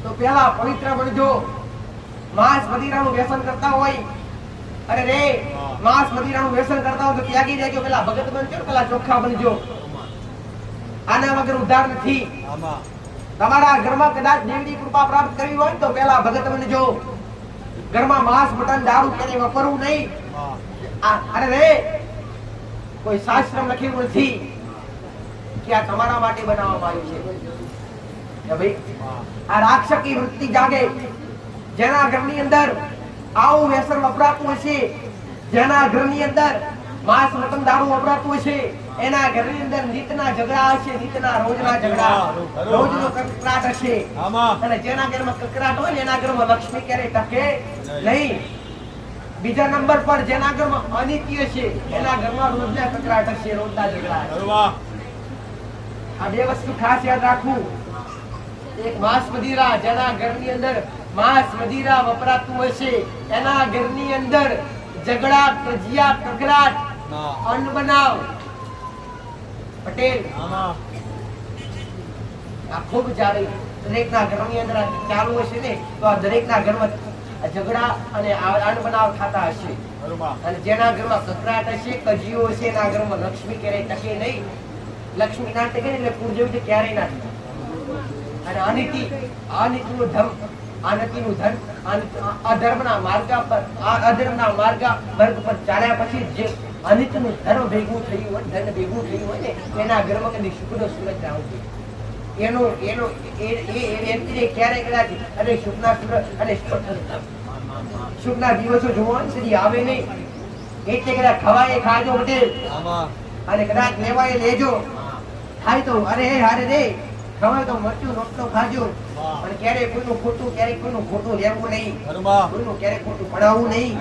તો પેલા પવિત્ર બનજો. માંસ મદિરાનું વ્યસન કરતા હોય, અરે રે માંસ મદિરાનું વ્યસન કરતા હોય તો ત્યાગી દેજો. પેલા ભગત બનજો, પેલા ચોખ્ખા બનજો. આના વગર ઉદ્ધાર નથી. તમારા ઘરમાં કદાચ દેવની કૃપા પ્રાપ્ત કરવી હોય તો પેલા ભગત બનજો. ઘરમાં માંસ મટન દારૂ ક્યારેય વાપરવું નહીં. અરે રે કોઈ શાસ્ત્રમાં લખેલું નથી કે આ તમારા માટે બનાવવામાં આવ્યું છે. ભાઈ આ રાક્ષસી વૃત્તિ જાગે, જેના ઘરની અંદર આવું વ્યસન વપરાતું હશે, જેના ઘરની અંદર માંસ મટન દારૂ વપરાતું હશે, એના ઘરની અંદર નિતના ઝઘડા હશે, નિતના રોજના ઝઘડા, રોજનો કકરાટ હશે. અને જેના ઘરમાં કકરાટ હોય ને એના ઘરમાં લક્ષ્મી ક્યારેય ટકે નહીં. બીજા નંબર પર જેના ઘરમાં અનિત્ય છે એના ઘરમાં રોજના કકરાટ હશે, રોજના ઝઘડા. આ બે વસ્તુ ખાસ યાદ રાખવું. એક માંસ મદિરા, જેના ઘરની અંદર માંસ મદિરા વપરાતું હશે એના ઘરની અંદર ઝઘડા, કજિયા, કકરાટ, અનબનાવ. પટેલ આ ખૂબ જાવે. દરેકના ઘરની અંદર ચાલુ હશે ને તો આ દરેકના ઘરમાં ઝઘડા અને અનબનાવ થતા હશે. અને જેના ઘરમાં કકરાટ હશે, કજિયો હશે, એના ઘરમાં લક્ષ્મી ક્યારેય ટકે નહીં. લક્ષ્મી ના ટકે એટલે પૂજ્ય ક્યારેય ના ટકે. અને અનિતિનું ધન, અનતિનું ધન, અધર્મના માર્ગ પર, અધર્મના માર્ગ પર ચાલ્યા પછી જે અનિતનું ધર્મ ભેગું થયું હોય, ધન ભેગું થયું હોય ને એના ઘરમાં કદી શુભનો સૂરજ ના ઉગે. ક્યારે કદાચ અને શુભના સૂરજ અને શુભના દિવસો જોવા સુધી આવે નહીં. એટલે કદાચ ખવાય ખાજો પટેલ, અને કદાચ લેવાય લેજો. થાય તો અરે હારે રે ખવાય તો મરચું રોટલો ખાજો. પણ ક્યારે કોઈનું ખોટું, ક્યારે કોઈનું ખોટું લેવું નહીં, કોઈનું ક્યારે ખોટું પડાવવું નહીં.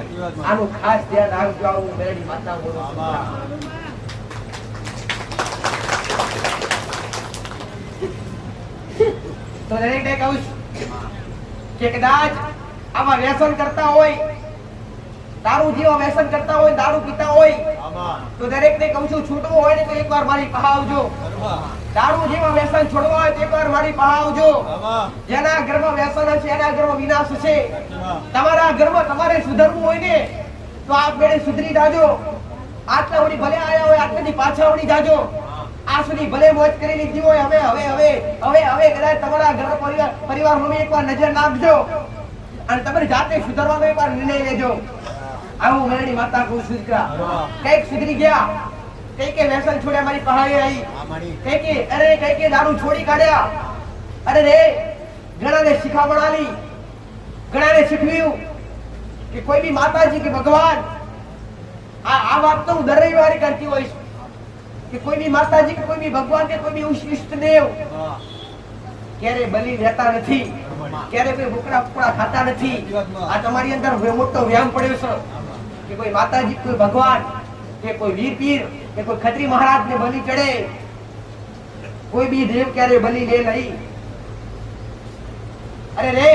આનું ખાસ ધ્યાન રાખજો. આવું મેરડી માતા બોલો. તો દરેકને કહું કે કદાચ આવા વ્યસન કરતા હોય, દારૂ જેવા વ્યસન કરતા હોય, દારૂ પીતા હોય તો દરેકને કહું છું છૂટવું હોય ને તો એકવાર મારી પાસે આવજો. દારૂ જેવા વ્યસન છોડવા હોય તો એકવાર મારી પાસે આવજો. જેના ઘરમાં વ્યસન હશે એના ઘરમાં વિનાશ હશે. તમારા ઘરમાં તમારે સુધરવું હોય ને તો આપ મેળે સુધરી જાજો. આટલા વળી ભલે આયા હોય આટલાથી પાછા વળી જાજો. આ સુધી ભલે મોજ કરી લીધી હોય, હવે હવે હવે હવે હવે કદાચ તમારા ઘર પરિવાર એકવાર નજર નાખજો અને તમારી જાતે સુધરવાનો એકવાર નિર્ણય લેજો. આવું મેરડી માતા કહું છું. કઈક સુધરી ગયા, કઈ કે વ્યસન છોડ્યા મારી પહાડી આવી, કઈ કે અરે કઈ કે દારૂ છોડી કાઢ્યા. અરે રે ઘણાને શીખામણ આલી, ઘણાને શીખવ્યું કે કોઈ બી માતાજી કે ભગવાન, આ વાત તો હું દર રવિવારે કરતી હોઈશ કે કોઈ બી માતાજી કે કોઈ બી ભગવાન કે કોઈ બી ઈષ્ટદેવ ક્યારે બલિ લેતા નથી, ક્યારે કોઈ ભૂકડા ફૂકડા ખાતા નથી. આ તમારી અંદર મોટો વ્યાયામ પડ્યો છે કે કોઈ માતાજી, કોઈ ભગવાન કે કોઈ વીર પીર કે કોઈ ખત્રી મહારાજ ને બલિ ચડે. કોઈ બી દેવ ક્યારે બલિ લે નહીં. અરે રે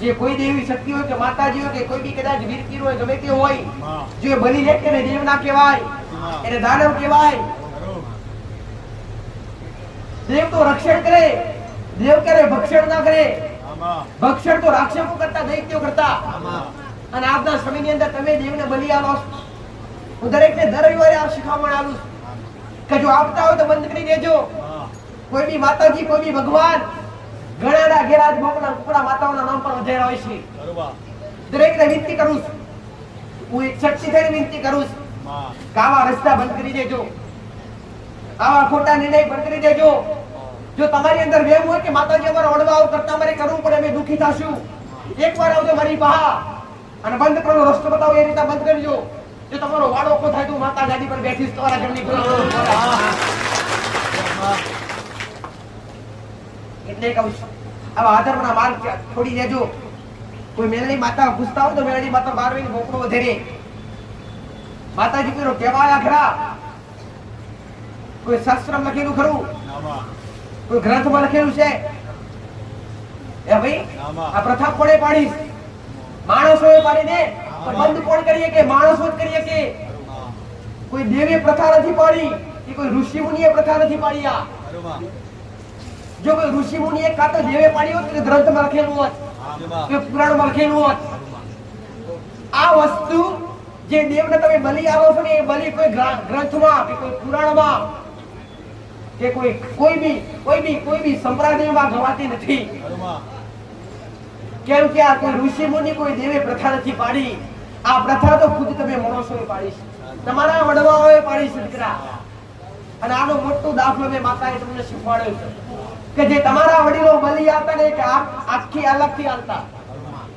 જે કોઈ દેવી શક્તિ હોય કે માતાજી હોય કે કોઈ બી કદાચ વીર પીર હોય, ગમે તે હોય, જો બલિ લે કે દેવ ના કહેવાય, એને દાનવ કહેવાય. દેવ તો રક્ષણ કરે, દેવ ક્યારે ભક્ષણ ના કરે. ભક્ષણ તો રાક્ષસો કરતા, દૈત્યો કરતા. અને આપના સમયની અંદર તમે દેવને બલિ આલો. હું દરેકને દર રવિવારે આ શીખામણ આલું કે જો આપતા હોય તો બંધ કરી દેજો. કોઈ બી માતાજી, કોઈ બી ભગવાન, ઘણાના ઘેરાજ મોકલા કુકડા માતાઓના નામ પર વધારે હોય છે. દરેકને વિનંતી કરું છું, હું એક શક્તિ થઈને વિનંતી કરું છું કે આવા રસ્તા બંધ કરી દેજો, આવા ખોટા નિર્ણય બંધ કરી દેજો. જો તમારી અંદર વેમ હોય કે માતાજી અમારો અડવાઓ કરતા અમારે કરવું પડે, અમે દુખી થશું, એકવાર આવજો મારી પાસે અને બંધ કરો, રસ્તો બતાવો એ રીતે બંધ કરજો. જો તમારો વાળો કો થાય તો માતા ગાડી પર બેઠીશ તમારા ઘરની એટલે કહું છું આવા અધર્મના માર્ગ છોડી દેજો. કોઈ મેલડી માતા પૂછતા હોય તો મેલડી માતા 12 વીને મોકળો વધેરે. માતાજી પેલો કહેવાયા ખરા, કોઈ શાસ્ત્રમાં લખેલું ખરું, કોઈ ગ્રંથમાં લખેલું છે? એ ભાઈ આ પ્રથા કોણે પાડી? માણસોએ પાડી દે. બંધ કોણ કરીએ કે માણસો જ કરીએ કે કોઈ દેવી પ્રથા નથી પાડી કે કોઈ ઋષિ મુનિએ પ્રથા નથી પાડી. આ જો કોઈ ઋષિ મુનિએ કાં તો દેવે પાડી હોત કે ગ્રંથમાં લખેલું હોત કે પુરાણમાં લખેલું હોત, આ વસ્તુ જે દેવને તમે બલિ આવો છો ને એ બલિ કોઈ ગ્રંથમાં કે કોઈ પુરાણમાં કે કોઈ બી સંપ્રદાયમાં ગવાતી નથી. કેમ કે આ કોઈ ઋષિ મુનિ કોઈ દેવે પ્રથા નથી પાડી. આ પ્રથા તો ખુદ તમે મનુષ્યોએ પાડી છે, તમારા વડવાઓએ પાડી છે દીકરા. અને આનો મોટો દાખલો મેં માતાએ તમને શીખવાડ્યો છે કે જે તમારા વડીલો બલિ આવતા ને કે આખી અલગથી આવતા.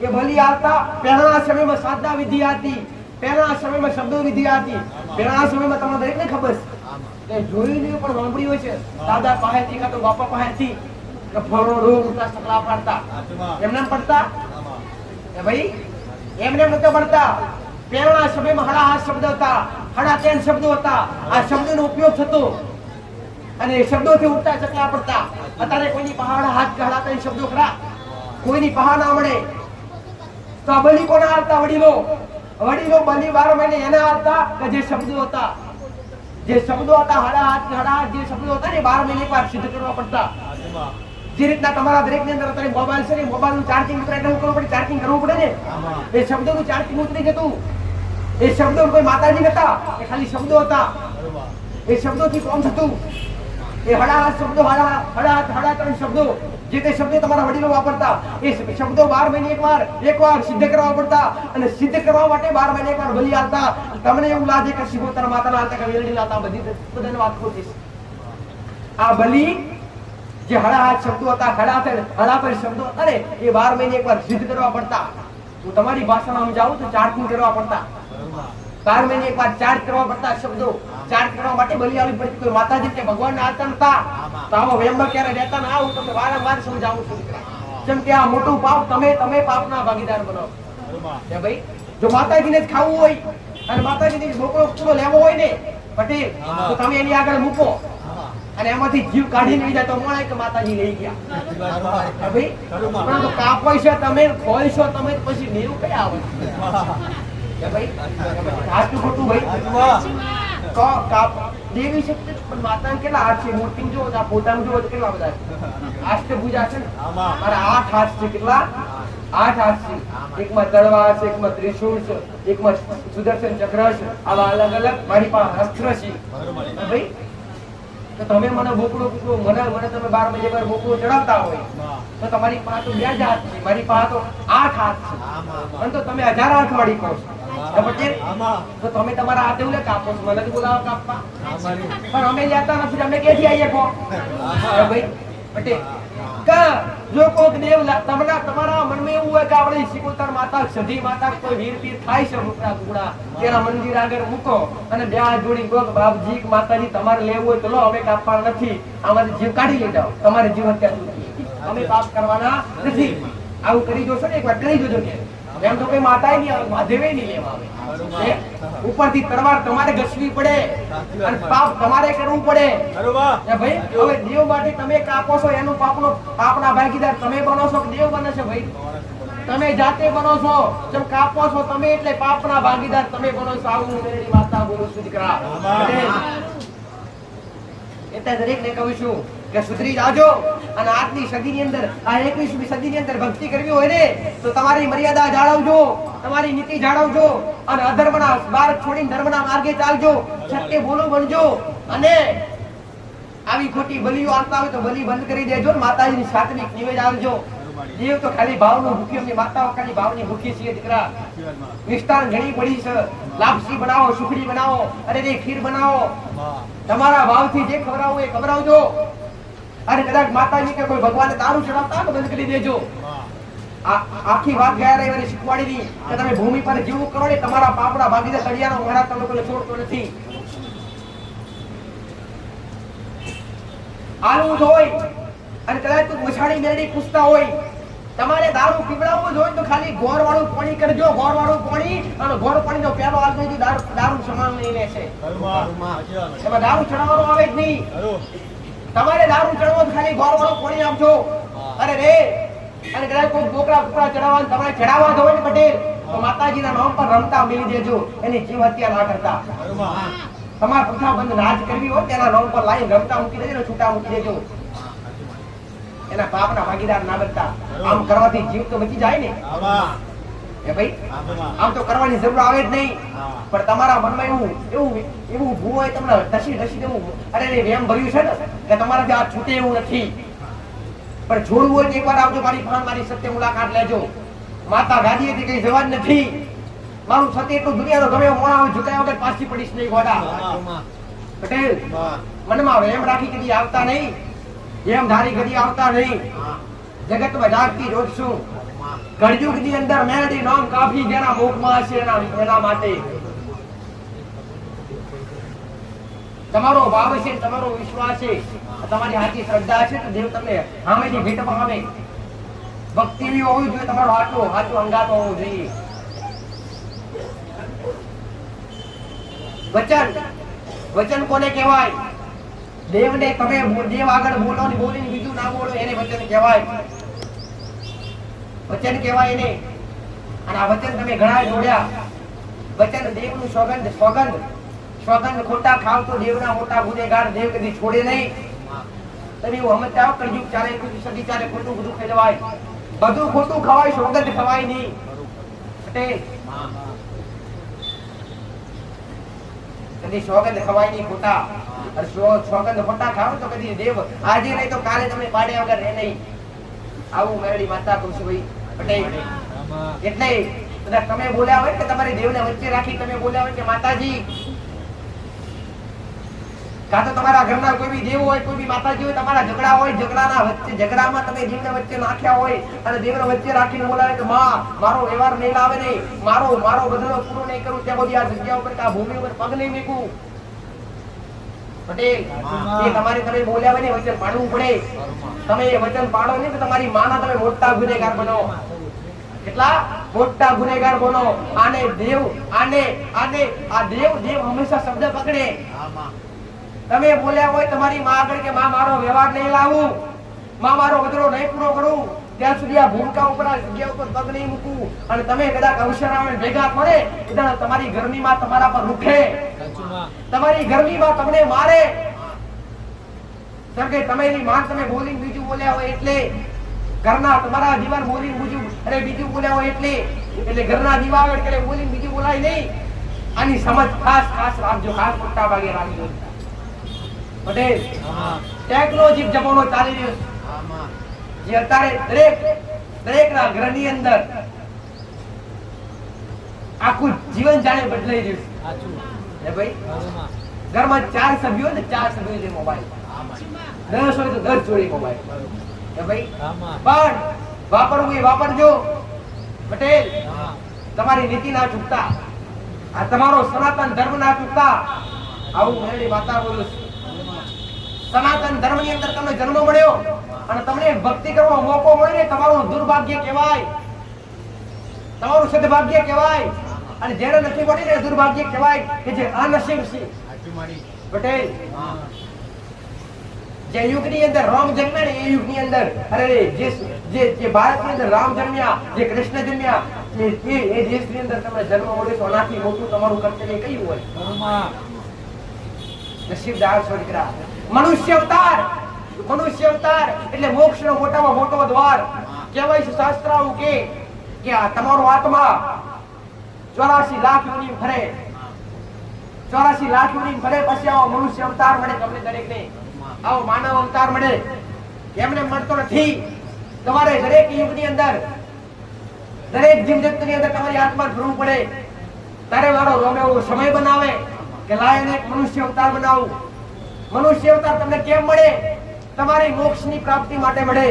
એ બલિ આવતા પહેલાના સમયમાં સાધના વિધિ હતી, પહેલાના સમયમાં શબ્દો વિધિ હતી. પહેલાના સમયમાં તમને દરેકને ખબર છે કે જોઈને પણ સાંભળ્યું હોય છે દાદા પાસેથી કાં તો બાપા પાસેથી કે ફળો રોગ ઉતા સકલા પાડતા એમને પડતા કે ભાઈ એમને નતો પડતા. પહેલાના સમયમાં હડા હાથ શબ્દ હતા, હડા તેન શબ્દો હતા. આ શબ્દોનો ઉપયોગ થતો અને શબ્દોથી ઉઠતા ચકલા પડતા. અત્યારે કોઈની પહાડ હાથ ગહડા તેન શબ્દો ખરા, કોઈની પહાડ ના મળે. તો આ બલિ કોના આવતા? વડીલો બલિ 12 મહિને એના આવતા કે જે શબ્દો હતા, જે શબ્દો હતા હડા હાથ જે શબ્દો હતા ને 12 મહિને એકવાર સિદ્ધ કરવા પડતા. જે રીતના તમારા દરેકની અંદર અત્યારે મોબાઈલ છે ને, મોબાઈલનું ચાર્જિંગ ઉતરે એટલે કરવું પડે, ચાર્જિંગ કરવું પડે ને. એ શબ્દોનું ચાર્જિંગ ઉતરી જતું. એ શબ્દો કોઈ માતાજી નતા, એ ખાલી શબ્દો હતા. એ શબ્દોથી કોમ થતું. એ હડા શબ્દો હડા ત્રણ શબ્દો જે તે શબ્દો તમારા વડીલો વાપરતા. એ શબ્દો 12 મહિને એકવાર સિદ્ધ કરવા પડતા. અને સિદ્ધ કરવા માટે 12 મહિને એકવાર બલિ આવતા. તમને એવું લાગે કે શિવોતર માતાના આવતા કે વેલડી આવતા, બધી વાત ખોટી છે. આ બલિ જે હડા શબ્દો હતા, હડા પર શબ્દો હતા ને એ 12 મહિને એકવાર સિદ્ધ કરવા પડતા. હું તમારી ભાષામાં સમજાવું તો ચાર્જિંગ કરવા પડતા. 12 મહિને એકવાર ચાર્જ કરવા પડતા. શબ્દો ચાર્જ કરવા માટે બલિ આવી પડતી. કોઈ માતાજી કે ભગવાનને આવતા નતા. તો આવો વેમમાં ક્યારે રહેતા ના. હું તમને વારંવાર સમજાવું છું જેમ કે આ મોટું પાપ તમે પાપના ભાગીદાર બનો કે ભાઈ. જો માતાજીને જ ખાવું હોય અને માતાજીને બોકડો પૂરો લેવો હોય ને પટેલ, તો તમે એની આગળ મૂકો અને એમાંથી જીવ કાઢી લઈ જાય તો મળે કે માતાજી લઈ ગયા ભાઈ. પરંતુ કાપો છે તમે, ખોય છો તમે, પછી દેવું કઈ આવે કે ભાઈ સાચું ખોટું ભાઈ. તો કાપ દેવી શક્તિ પણ માતાને કેટલા હાથ છે? મૂર્તિ જો આ ફોટામાં જો કેટલા બધા અષ્ટભુજા છે ને, મારા 8 હાથ છે. કેટલા? 8 હાથ છે. એકમાં તલવાર છે, એકમાં ત્રિશૂળ છે, એકમાં સુદર્શન ચક્ર છે. આવા અલગ અલગ મારી પાસે અસ્ત્ર છે ભાઈ. તો તમે મને બોકડો મને તમે 12 મહિને એકવાર બોકડો ચડાવતા હોય તો તમારી પાસે તો 2 હાથ છે, મારી પાસે તો 8 હાથ છે. પણ તો તમે 1000 હાથ વાળી કહો છો તો તમે તમારા હાથે ઉલે કાપો છો, મને બોલાવો કાપવા. પણ અમે લેતા નથી. અમે ક્યાંથી આવીએ કહો ભાઈ પટેલ? જો કોઈ દેવ તમારા મનમાં એવું હોય કે આપણે શિકોતર માતા, સધી માતા, કોઈ વીર પીર થાય છે રૂપડા ટુકડા, તેના મંદિર આગળ મૂકો અને 2 હાથ જોડી કહો બાપજી માતાજી તમારે લેવું હોય તો લો, અમે કાપવા નથી. આમાંથી જીવ કાઢી લઈ જાઓ, તમારે જીવ હત્યા નથી. અમે પાપ કરવાના નથી. આવું કરી જોશો ને એકવાર કરી જોજો. કે એમ તો કઈ માતાએ નહીં આવે, મહાદેવે નહીં લેવા આવે. ઉપરથી તલવાર તમારે ઘસવી પડે અને પાપ તમારે કરવું પડે ભાઈ. હવે દેવ માટે તમે કાપો છો, એનું પાપના ભાગીદાર તમે બનો છો કે દેવ બને છે ભાઈ? તમે જાતે બનો છો. જેમ કાપો છો તમે એટલે પાપના ભાગીદાર તમે બનો છો. આવું મેરી માતા બોલું છું દીકરા. એટલે દરેકને કહું છું કે સુધરી જાજો. અને આજની સદીની અંદર, આ 21મી સદીની અંદર ભક્તિ કરવી હોય ને તો તમારી મર્યાદા જાળવજો, તમારી નીતિ જાળવજો અને અધર્મના માર્ગ છોડીને ધર્મના માર્ગે ચાલજો. સત્ય બોલો બનજો. અને આવી ખોટી બલિઓ આવતા હોય તો બલિ બંધ કરી દેજો. માતાજીની સાત્વિક નિવેદ આવજો. દેવ તો ખાલી ભાવનું ભૂખી, એમની માતાઓ ખાલી ભાવની ભૂખી છે દીકરા. મિષ્ટાન ઘણી પડી છે. લાપસી બનાવો, સુખડી બનાવો, અરે ખીર બનાવો. તમારા ભાવથી જે ખવડાવો એ ખવડાવજો. અને કદાચ માતાજી કે કોઈ ભગવાનને દારૂ ચડાવતા તો બંધ કરી દેજો. આખી વાત ગયા રવિવારે શીખવાડી કે તમે ભૂમિ પર જીવવું કરો ને તમારા પાપડા ભાગીદાર તળિયાનો મહારાજ તમે લોકોને છોડતો નથી. આલું હોય અને કદાચ તું મછાડી મેરડી પૂછતા હોય, તમારે દારૂ પીવડાવવો જોઈએ તો ખાલી ગોળ વાળું પાણી કરજો. ગોળ વાળું પાણી અને ગોળ પાણી નો પેલો આદમી દારૂ સમાન નહીં લેશે. એમાં દારૂ ચડાવવાનો આવે જ નહીં. તમારે દારૂ ચડાવવો ખાલી ગોળ વાળું પાણી આપજો. અરે રે અને કદાચ કોઈ બોકડા ચડાવવાનું તમારે ચડાવવા હોય ને પટેલ તો માતાજીના નામ પર રમતા મિલી દેજો. એની જીવ હત્યા ના કરતા. તમારે પ્રથા બંધ રાજ કરવી હોય તેના નામ પર લાઈન રમતા મૂકી દેજો, છૂટા મૂકી દેજો. એના પાપના ભાગીદાર ના બનતા. આમ કરવાથી જીવ તો બચી જાય ને. એ ભાઈ આમ તો કરવાની જરૂર આવે જ નહીં, પણ તમારા મનમાં એવું ભૂ હોય તમને ઢસી દેવું, અરે વેમ ભર્યું છે ને કે તમારાથી આ છૂટે એવું નથી. પણ છોડવું હોય તો એકવાર આવજો મારી સત્ય મુલાકાત લેજો. માતા ગાદીએથી કઈ જવાન નથી. મારું સત્ય એટલું દુનિયાનો ગમે મોણા આવે ઝુકાયા વગર પાછી પડીશ નહીં ગોડા. પટેલ મનમાં વેમ રાખી કદી આવતા નહીં, એમ ધારી કદી આવતા નહીં. જગતમાં જાગતી રોજ શું કળયુગની અંદર મેરડી નામ કાફી જેના મુખમાં છે એના માટે તમારો ભાવ છે, તમારો વિશ્વાસ છે, તમારી સાચી શ્રદ્ધા છે તો દેવ તમને સામેથી ભેટમાં આવે. ભક્તિ હોવી જોઈએ, તમારો સાચો અંગાત હોવો જોઈએ. વચન કોને કહેવાય? દેવને તમે દેવ આગળ બોલો ને બોલીને બીજું ના બોલો એને વચન કહેવાય. વચન કહેવાય એને. અને આ વચન તમે ઘણા જોડ્યા. વચન દેવનું સોગંદ ખોટા ખાવ તો દેવના મોટા ગુનેગાર દેવ કદી છોડે નહીં. તમે એવું સમજતા આવો કળયુગ ચાલે, સદી ચાલે, ખોટું બધું ખવાય, બધું ખોટું ખવાય, સોગંદ ખવાય નહીં. પટેલ કદી સોગંદ ખવાય નહીં ખોટા. સોગંદ ખોટા ખાવ તો કદી દેવ આજે નહીં તો કાલે તમે પાડે વગર રહે નહીં. આવું મેરડી માતા કહું છું ભાઈ પટેલ. એટલે બધા તમે બોલ્યા હોય કે તમારી દેવને વચ્ચે રાખી તમે બોલ્યા હોય કે માતાજી, કાં તો તમારા ઘરના કોઈ બી દેવ હોય, કોઈ બી માતાજી હોય, તમારા ઝઘડા હોય, ઝઘડામાં તમે દેવને વચ્ચે નાખ્યા હોય અને દેવને વચ્ચે રાખીને બોલાવે કે માં મારો વ્યવહાર નહીં લાવે નહીં, મારો બદલો પૂરો નહીં કરું ત્યાં બધી આ જગ્યા ઉપર આ ભૂમિ ઉપર પગ નહીં મૂકું. પટેલ એ તમારે તમે બોલ્યા હોય ને વચન પાડવું પડે. તમે એ વચન પાડો નહીં તો તમારી માના તમે મોટા ગુનેગાર બનો. કેટલા મોટા ગુનેગાર બનો. આને દેવ હંમેશા શબ્દ પકડે. તમે બોલ્યા હોય તમારી માં આગળ કે માં મારો વ્યવહાર નહીં લાવું, માં મારો બદલો નહીં પૂરો કરું, ત્યાં સુધી આ ભૂમિકા ઉપર આ જગ્યા ઉપર પગ નહીં મૂકું, અને તમે કદાચ અવસર આવે ભેગા પડે એટલે તમારી ઘરની માં તમારા પર રૂખે, તમારી ઘરની માં તમને મારે. કેમ કે તમારી માં તમે બોલીને બીજું બોલ્યા હોય એટલે ઘરના તમારા દીવાર બોલીને બીજું બોલ્યા હોય એટલે ઘરના દીવા એટલે બોલીને બીજું બોલાય નહીં. આની સમજ ખાસ રાખજો, ખાસ મોટા ભાગે રાખજો. પટેલ ટેકનોલોજી જમાનો ચાલી રહ્યો છે. જે અત્યારે દરેક ના ઘરની અંદર આખું જીવન જાણે બદલાઈ રહ્યું છે. ભાઈ ઘરમાં 4 સભ્યો ને 4 સભ્યો છે મોબાઈલ, 10 હોય તો 10 જોડી મોબાઈલ. ભાઈ પણ વાપરવું એ વાપરજો. પટેલ તમારી નીતિ ના ચૂકતા, આ તમારો સનાતન ધર્મ ના ચૂકતા. આવું મેરડી માતા બોલું છું. સનાતન ધર્મ ની અંદર તમને જન્મ મળ્યો અને તમને ભક્તિ કરવાનો મોકો મળ્યો ને તમારું દુર્ભાગ્ય કહેવાય, તમારું સદભાગ્ય કહેવાય. અને જેને નથી મળી ને દુર્ભાગ્ય કહેવાય કે જે અનસીબ છે. પટેલ જે યુગની અંદર રામ જન્મ્યા ને એ યુગની અંદર જે ભારતની અંદર રામ જન્મ્યા, જે કૃષ્ણ જન્મ્યા, એ દેશની અંદર તમને જન્મ મળ્યો તો આનાથી મોટું તમારું કર્તવ્ય કયું હોય? નસીબદાર છો દીકરા. મનુષ્ય અવતાર એટલે મોક્ષનો મોટામાં મોટો દ્વાર કહેવાય છે. શાસ્ત્રાઓ કે આ તમારો આત્મા 84 લાખ યોનિ ફરે, 84 લાખ યોનિ ફરે પછી આવો મનુષ્ય અવતાર મળે તમને દરેકને. આવો માનવ અવતાર મળે એમને મળતો નથી. તમારે દરેક યુગની અંદર દરેક જીવજંતુની અંદર તમારી આત્મા ભરવું પડે. તારે મારો રોમે એવો સમય બનાવે કે લાયને એક મનુષ્ય અવતાર બનાવું. મનુષ્ય અવતાર તમને કેમ મળે? તમારી મોક્ષની પ્રાપ્તિ માટે મળે.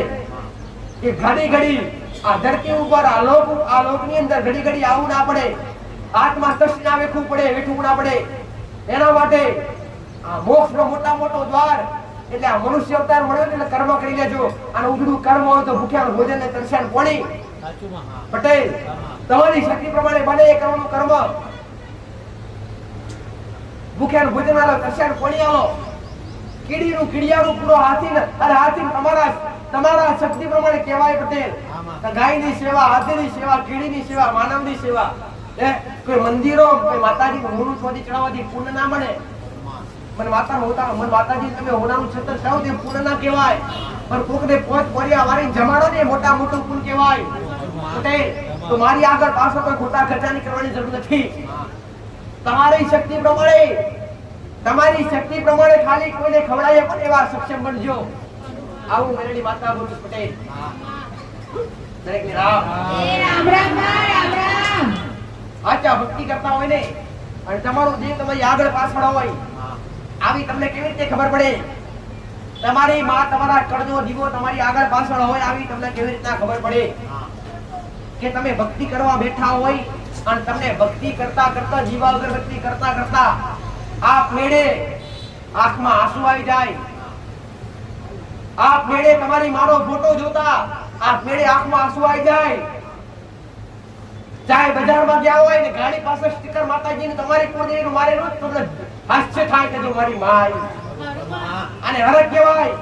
કે ઘડી આ ધરતી ઉપર આ લોકની અંદર ઘડી આવું ના પડે, આત્મા તૃષ્ણા વેઠવું ના પડે. એના માટે આ મોક્ષનો મોટા મોટો દ્વાર એટલે આ મનુષ્ય અવતાર મળ્યો એટલે કર્મ કરી લેજો. અને ઉગડું કર્મ હોય તો ભૂખ્યાનું ભોજન ને તરસ્યાનું પાણી. પટેલ તમારી શક્તિ પ્રમાણે બને એ કરવાનું કર્મ. ભૂખ્યાનું ભોજન આલો, તરસ્યાનું પાણી આલો, કીડીનું કીડિયાનું પૂરો હાથી તમારા શક્તિ પ્રમાણે કહેવાય. પટેલ ગાયની સેવા, હાથીની સેવા, કીડીની સેવા, માનવની સેવા. કોઈ મંદિરો કોઈ માતાજીનું મૂળ શોધી ચડાવવાથી પુણ્ય ના મળે. મન માતાજી તમે હોનાનું છત્ર કહો તે પુણ્ય ના કહેવાય, પણ કોકને પોત પોરિયા વાળી જમાડો ને મોટા મોટું પુણ્ય કહેવાય. તો મારી આગળ પાછળ કોઈ ખોટા ખર્ચાની કરવાની જરૂર નથી. તમારી શક્તિ પ્રમાણે ખાલી કોઈને ખવડાવીએ પણ એવા સક્ષમ બનજો. આવું મેરડી માતા બોલું પટેલ. દરેકને રામ રામ. આચા ભક્તિ કરતા હોય ને અને તમારો દેવ તમારી આગળ પાછળ હોય, આવી તમને કેવી રીતે ખબર પડે? તમારી માં તમારા કડજો દીવો તમારી આગળ પાછળ હોય, આવી તમને કેવી રીતના ખબર પડે કે તમે ભક્તિ કરવા બેઠા હોય અને તમને ભક્તિ કરતા કરતા જીવા અગરબત્તી કરતા કરતા આપ મેળે આંખમાં આંસુ આવી જાય. આપ મેળે તમારી માનો ફોટો જોતા આપ મેળે આંખમાં આંસુ આવી જાય. ચાહે બજારમાં ગયા હોય ને ગાડી પાસે સ્ટીકર માતાજીનું તમારી કોદેનું મારેલું તમને હાસ્ય થાય કે જો મારી માં અને હરખ કહેવાય.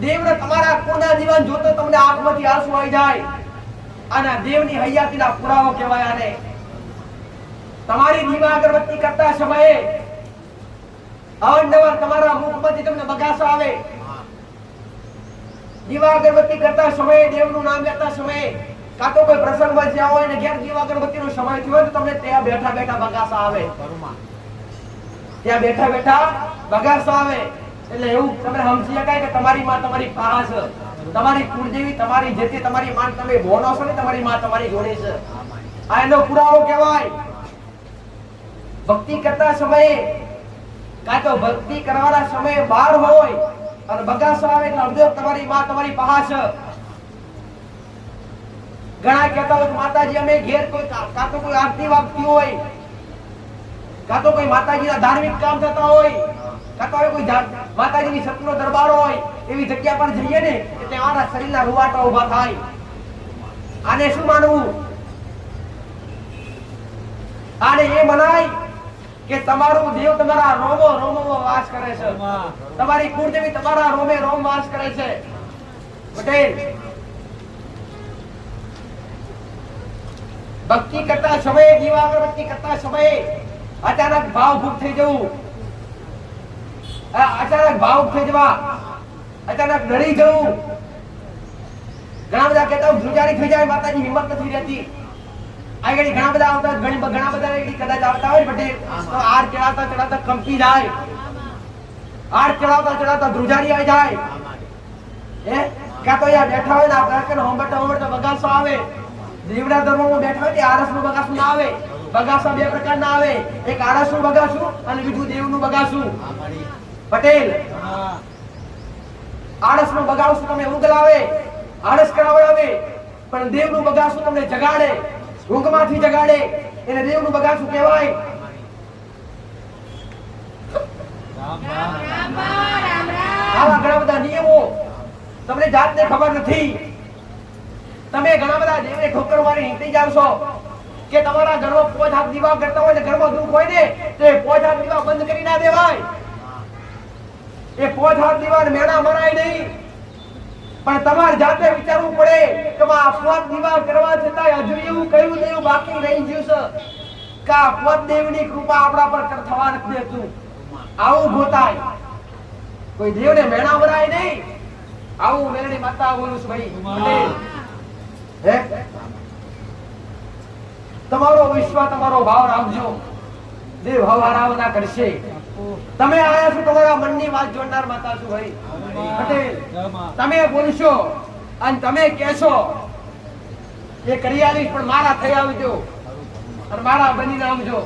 દેવને તમારા કોના જીવન જોતો તમને આંખમાંથી આંસુ આવી જાય અને દેવની હયાતીના પુરાવો કહેવાય. આને તમારી દીવા અગરબત્તી કરતા સમયે અવારનવાર તમારા મુખમાંથી તમને બગાસો આવે. દીવા અગરબત્તી કરતા સમયે દેવનું નામ લેતા સમયે કાં તો કોઈ પ્રસંગમાં જ્યાં હોય ને ઘેર દીવા અગરબત્તીનો સમય થયો તો તમને ત્યાં બેઠા બેઠા બગાસા આવે. ત્યાં બેઠા બેઠા બગાસો આવે એટલે એવું તમે સમજી શકાય કે તમારી માં તમારી પાસે, તમારી કુળદેવી તમારી જેથી તમારી માં તમે બોનો છો ને તમારી માં તમારી જોડે છે. આ એનો પુરાવો કહેવાય. ભક્તિ કરતા સમયે કાં તો ભક્તિ કરવાના સમયે બહાર હોય અને બગાસો આવે એટલે સમજો તમારી માં તમારી પાસે. ઘણા કહેતા હોય માતાજી અમે ઘેર કોઈ કાં તો કોઈ આરતી વાગતી હોય, કાં તો કોઈ માતાજીના ધાર્મિક કામ થતા હોય, કાં તો કોઈ માતાજીની સતનો દરબાર હોય, એવી જગ્યા પર જઈએ ને એટલે અમારા શરીરના રૂવાટા ઉભા થાય. આને શું માનવું? આને એ મનાય કે તમારું દેવ તમારા રોમો રોમોમાં વાસ કરે છે, તમારી કુળદેવી તમારા રોમે રોમ વાસ કરે છે. પટેલ ભક્તિ કરતા સમયે દીવા અગરબત્તી કરતા સમયે અચાનક ભાવભૂત થઈ જવું, અચાનક ભાવુક થઈ જવા, અચાનક ડરી જવું. ઘણા બધા કહેતા ધ્રુજારી થઈ જાય, માતાજી હિંમત નથી રહેતી. આગળ ઘણા બધા આવતા, ઘણા બધા કદાચ આવતા હોય પટેલ તો આર ચડાવતા ચડાવતા કંપી જાય, આર ચડાવતા ચડાવતા ધ્રુજારી આવી જાય. કાં તો અહીંયા બેઠા હોય ને આપણે હોંભરતા બગાસો આવે. દેવના ધર્મમાં બેઠા હોય તે આરસનું બગાસું ના આવે. બગાસા બે પ્રકારના આવે, એક આરસનું બગાસું અને બીજું દેવનું બગાસું. પટેલ આળસનું બગાસું તમને ઊંઘ લાવે, આળસ કરાવડાવે, પણ દેવનું બગાસું તમને જગાડે, ઊંઘમાંથી જગાડે, એને દેવનું બગાસું કહેવાય. આવા ઘણા બધા નિયમો તમને જાતને ખબર નથી. તમે ઘણા બધા દેવને ઠોકર મારી નીકળી જાવ છો કે તમારા ઘરમાં 5 હાથ દીવા કરતા હોય ને ઘરમાં દુઃખ હોય ને તો 5 હાથ દીવા બંધ કરી ના દેવાય. એ 5 હાથ દીવા મેણા મરાય નહીં, પણ તમારે જાતે વિચારવું પડે કે આ 5 દીવા કરવા છતાં હજુ એવું કયું દેવ બાકી રહી ગયું છે કે આ 5 દેવની કૃપા આપણા પર થવા નથી દેતું. આવું ગોતાય, કોઈ દેવને મેણા મરાય નહીં. આવું મેરડી માતા બોલું છું ભાઈ. તમારો વિશ્વાસ તમારો ભાવ રાખજો, દેવ હવારાવ ના કરશે. તમે આયા છો તમારા મનની વાત જોડનાર માતા છું ભાઈ પટેલ. તમે બોલશો અને તમે કહેશો એ કરી આવીશ, પણ મારા થઈ આવજો અને મારા બનીને આવજો.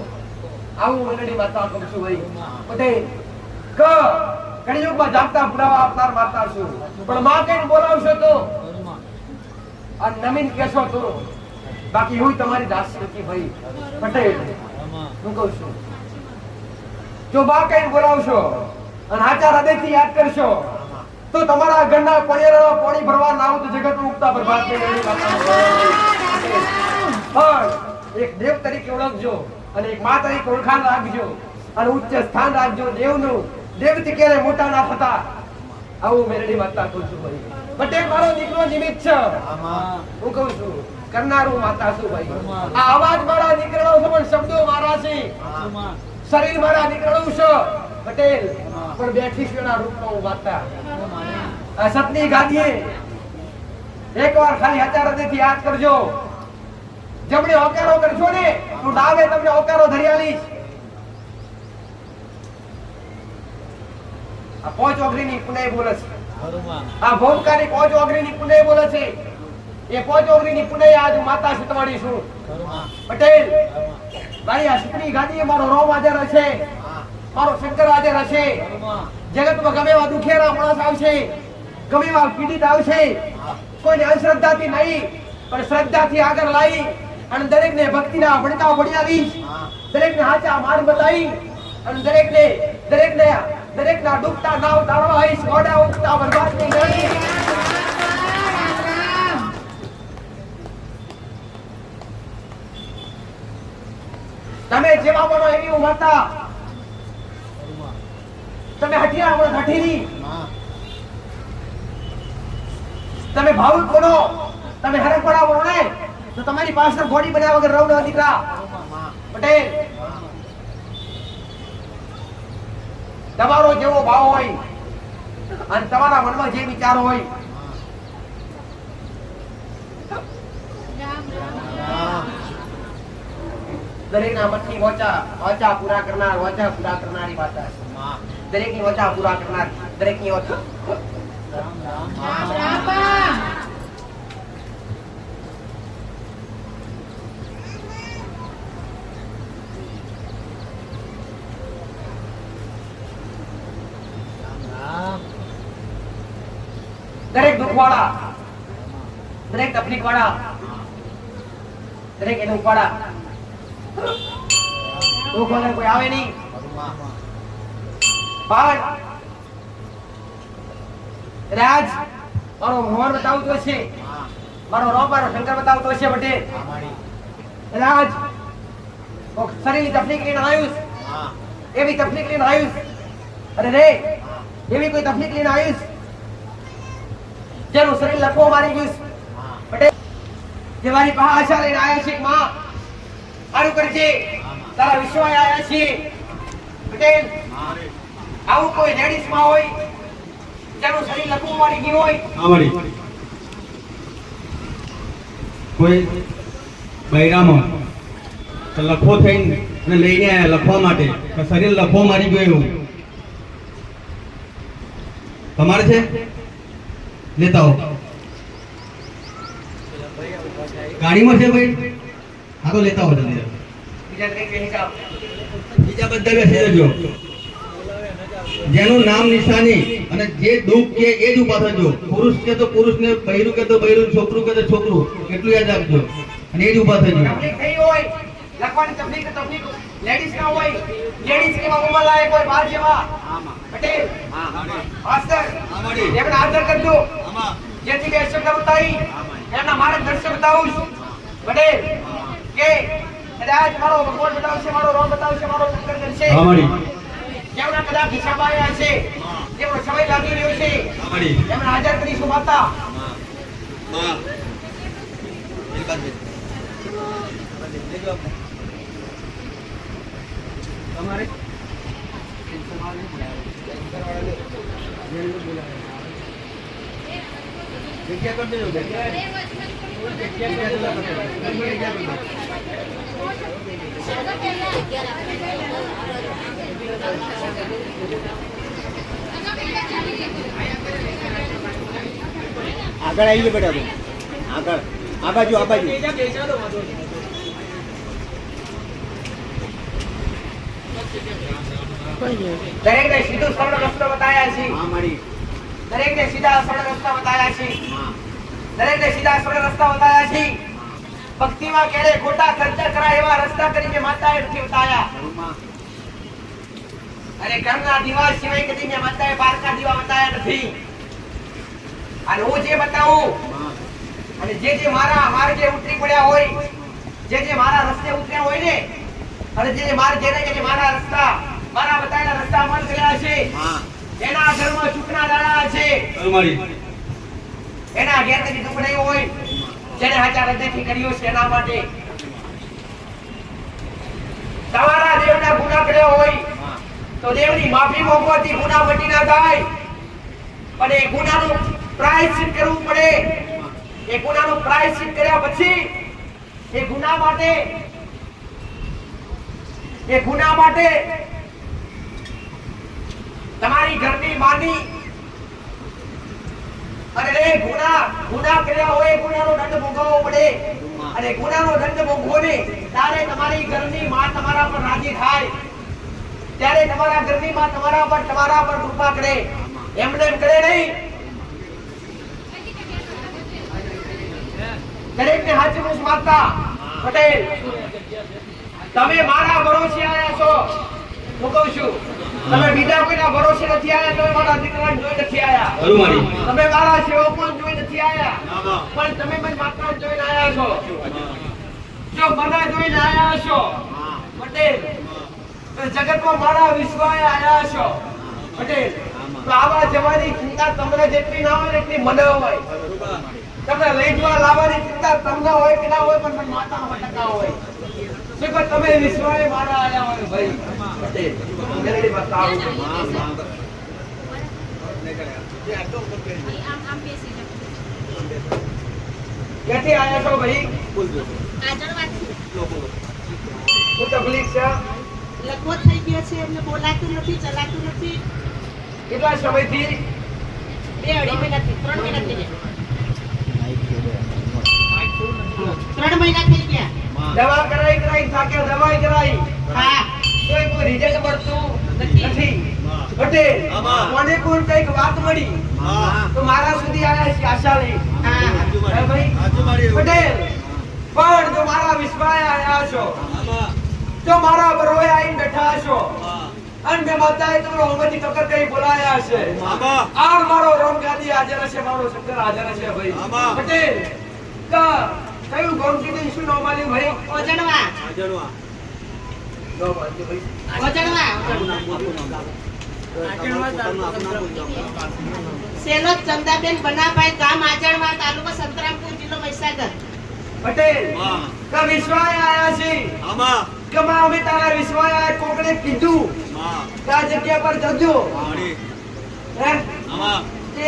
આવું મેરડી માતા કહું છું ભાઈ પટેલ. કળિયુગમાં જાગતા પુરાવા આપનાર માતા છું, પણ માં કઈ બોલાવશો તો અને નમીન કેશો તો બાકી હું તમારી દાસ નથી ભાઈ પટેલ. હું કહું છું જો બા કઈ બોલાવશો અને હાચા હૃદયથી યાદ કરશો તો તમારા ઘરના પણિયારા પાણી ભરવા ના આવું તો જગત ઉગતા બરબાદ થઈ ગયેલી માતા. એક દેવ તરીકે ઓળખજો અને એક મા તરીકે ઓળખાણ રાખજો અને ઉચ્ચ સ્થાન રાખજો દેવનું. દેવથી ક્યારે મોટા ના થતા. આવું મેરડી માતા કહું છું ભાઈ પટેલ. મારો દીકરો જીવિત છે, હું કહું છું કરનારું માતા છું ભાઈ. આ અવાજ મારા દીકરાનો છે પણ શબ્દો મારા છે. શરીર મારા નીકળવું છે પટેલ પણ બેઠી શેના રૂપનો માતા આ સતની ગાદીએ એકવાર ખાલી હજારથી યાદ કરજો જમણે હોકારો કરજો ને તો ડાવે તમને હોકારો ધરિયાલીશ આ પોચ ઓગરીની પુનય બોલે છે આ ભોમકાની પોચ ઓગરીની પુનય બોલે છે એ પોચ ઓગરીની પુનય આજ માતા સુતવાડી છું પટેલ મારી આ સુતની ગાદીએ મારો રોમ હાજર હશે મારો શંકર હાજર હશે જગતમાં ગમે એવા દુખેરા માણસ આવશે ગમે એવા પીડિત આવશે કોઈને અંધશ્રદ્ધાથી નહીં પણ શ્રદ્ધાથી આગળ લાવી અને દરેકને ભક્તિના ભણકા ભણ્યાવીશ દરેકને સાચા માર્ગ બતાવી અને દરેકના ડૂબતા નાવ તાળવા આવીશ ગોડા ઉગતા બરબાદ નહીં કરી તમે જેવા બનો એવી ઉમરતા તમે હઠિયાર બનો હઠીરી તમે ભાવુક બનો તમે હરખવાળા બનો ને તો તમારી પાછળ ઘોડી બન્યા વગર રહો ન દીકરા પટેલ તમારો જેવો ભાવ હોય અને તમારા મનમાં જે વિચાર હોય દરેકના મનની વાચા પૂરા કરનાર વાચા પૂરા કરનારી વાચા દરેકની વાચા પૂરા કરનાર દરેકની વાચા દરેક દુખવાળા દરેક તકલીફ વાળા દરેક એનું ઉપાડા દુખ વગર કોઈ આવે નહીં પણ રાજ મારો મોહન બતાવતો છે મારો રોમ મારો શંકર બતાવતો છે પટેલ રાજ શરીરની તકલીફ લઈને આયુષ એવી તકલીફ લઈને આયુષ અરે રે એવી કોઈ તકલીફ લઈને આયુષ જેનું શરીર લખવો મારી ગયું પટેલ જે મારી પાસે આશા લઈને આવ્યા છે માં સારું કરજે તારા વિશ્વાસ આવ્યા છે પટેલ આવું કોઈ લેડીઝ માં હોય જેનું શરીર લખવું મારી ગયું હોય અમારી કોઈ બૈરામાં તો લખો થઈને અને લઈને આયા લખવા માટે કે શરીર લખવો મારી ગયું એવું તમારે છે લેતા હો ગાડીમાં છે ભાઈ હા તો લેતા હો જલ્દી બીજા બધા બેસી જજો જેનું નામ નિશાની અને જે દુઃખ કે એ જ ઉભા થજો પુરુષ કે તો પુરુષ ને બૈરું કે તો બૈરું છોકરું કે તો છોકરું એટલું યાદ રાખજો અને એ જ ઉભા થજો તકલીફ થઈ હોય લખવાની તકલીફ લેડીઝ ના હોય લેડીઝ કેવા ઉંમર લાયક હોય બાર જેવા પટેલ માસ્ટર એમને આદર કરજો જેથી બે શબ્દ બતાવી એમના માર્ગદર્શન બતાવું પટેલ કે કદાચ મારો ભગવાન બતાવશે મારો રોમ બતાવશે મારો શંકર કરશે જેમના કદાચ હિસાબ આવ્યા છે જેમનો સમય લાગી રહ્યો છે એમને હાજર કરીશું માતા તમારે જગ્યા કરી દેજો આગળ આવીએ બેટા આગળ આ બાજુ દરેકને સીધો સરળ રસ્તો બતાયા છે દરેકને સીધા સરળ રસ્તા બતાયા છે દરેકને સીધા સરળ રસ્તા બતાયા છે ભક્તિમાં કેડે ખોટા ખર્ચા કરાય એવા રસ્તા કરીને માતાએ નથી બતાયા અને ઘરના દીવા સિવાય કદી મેં માતાએ બારકા દીવા બતાયા નથી અને હું જે બતાવું અને જે મારા માર્ગે ઉતરી પડ્યા હોય જે મારા રસ્તે ઉતર્યા હોય ને અને જે મારા રસ્તા મારા બતાવેલા રસ્તા અમલ કર્યા છે એના ઘરમાં સુખના દાણા છે એના ઘેર કદી દુઃખ નહીં હોય જેને હાચા હૃદયથી કર્યો છે એના માટે તમારા દેવના ગુનાહ કર્યા હોય તો દેવની માફી માંગવાથી ગુનાહ મટી ના થાય, પણ એ ગુનાહનું પ્રાયશ્ચિત કરવું પડે. એ ગુનાહનું પ્રાયશ્ચિત કર્યા પછી એ ગુનાહ માટે તમારી ઘરની માની અને એ ગુનાહ કર્યા હોય એ ગુનાહનો દંડ ભોગવવો પડે. અને ગુનાહનો દંડ ભોગવો ને ત્યારે તમારી ઘરની માં તમારા પર રાજી થાય, ત્યારે તમારા ઘરની માં તમારા પર કૃપા કરે. એમને એમ કરે નહીં. દરેકને હાચું માગતા પટેલ, તમે મારા ભરોસે આયા છો. હું કહું છું, તમે બીજા કોઈના ભરોસે નથી આયા. તમે મારા દીકરાને જોઈ નથી આયા, તમે મારા સેવકોને જોઈ નથી આયા, પણ તમે મને માતાને જોઈને આયા છો. જો મને જોઈને આયા છો પટેલ, તો જગતમાં મારા વિશ્વાએ આયા છો પટેલ. તો આવા જવાની ચિંતા તમને જેટલી ના હોય એટલી મને હોય. તમને લઈ જવા લાવવાની ચિંતા તમને હોય કે ના હોય, પણ મને માતાનો ટકા હોય. શું તમે વિશ્વાએ મારા આયા હોય ભાઈ પટેલ? મેલડી બતાવો. ક્યાંથી આયા છો ભાઈ? શું તકલીફ છે? લગભગ થઈ ગયો છે, એમને બોલાતું નથી, ચલાતું નથી. કેટલા સમયથી? 2-2.5 મહિનાથી, 3 મહિના થઈ ગયા. 3 મહિના થઈ ગયા. દવા કરાઈ થાક્યા, દવાઈ કરાઈ, હા, કોઈ રિઝલ્ટ મળતું નથી પટેલ. મને કોઈ કઈક વાત મળી તો મારા સુધી આયા છે આશા લઈ. હા, હે ભાઈ પટેલ, પણ જો મારા વિશ્વાએ આયા છો, જો મારા બરોએ આવીને બેઠા છો, અને મેં માતાએ તો રોમથી ટક્કર કરી બોલાયા છે. આ મારો રોમગાદી હાજર છે, મારો શંકર હાજર છે ભાઈ પટેલ. કયું ગોમ કીધું શું નો માલ્યું ભાઈ? ઓજણવા. નો માલ્યું ભાઈ. ઓજણવા. સેલો ચંદાબેન બનાભાઈ, ગામ આજણવા, તાલુકો સંતરામપુર, જિલ્લો મહીસાગર. પટેલ કે વિશ્વાએ આયા છે, કે અમે તારા વિશ્વાએ આયા. કોકણે કીધું કે આ જગ્યા પર જજો. હે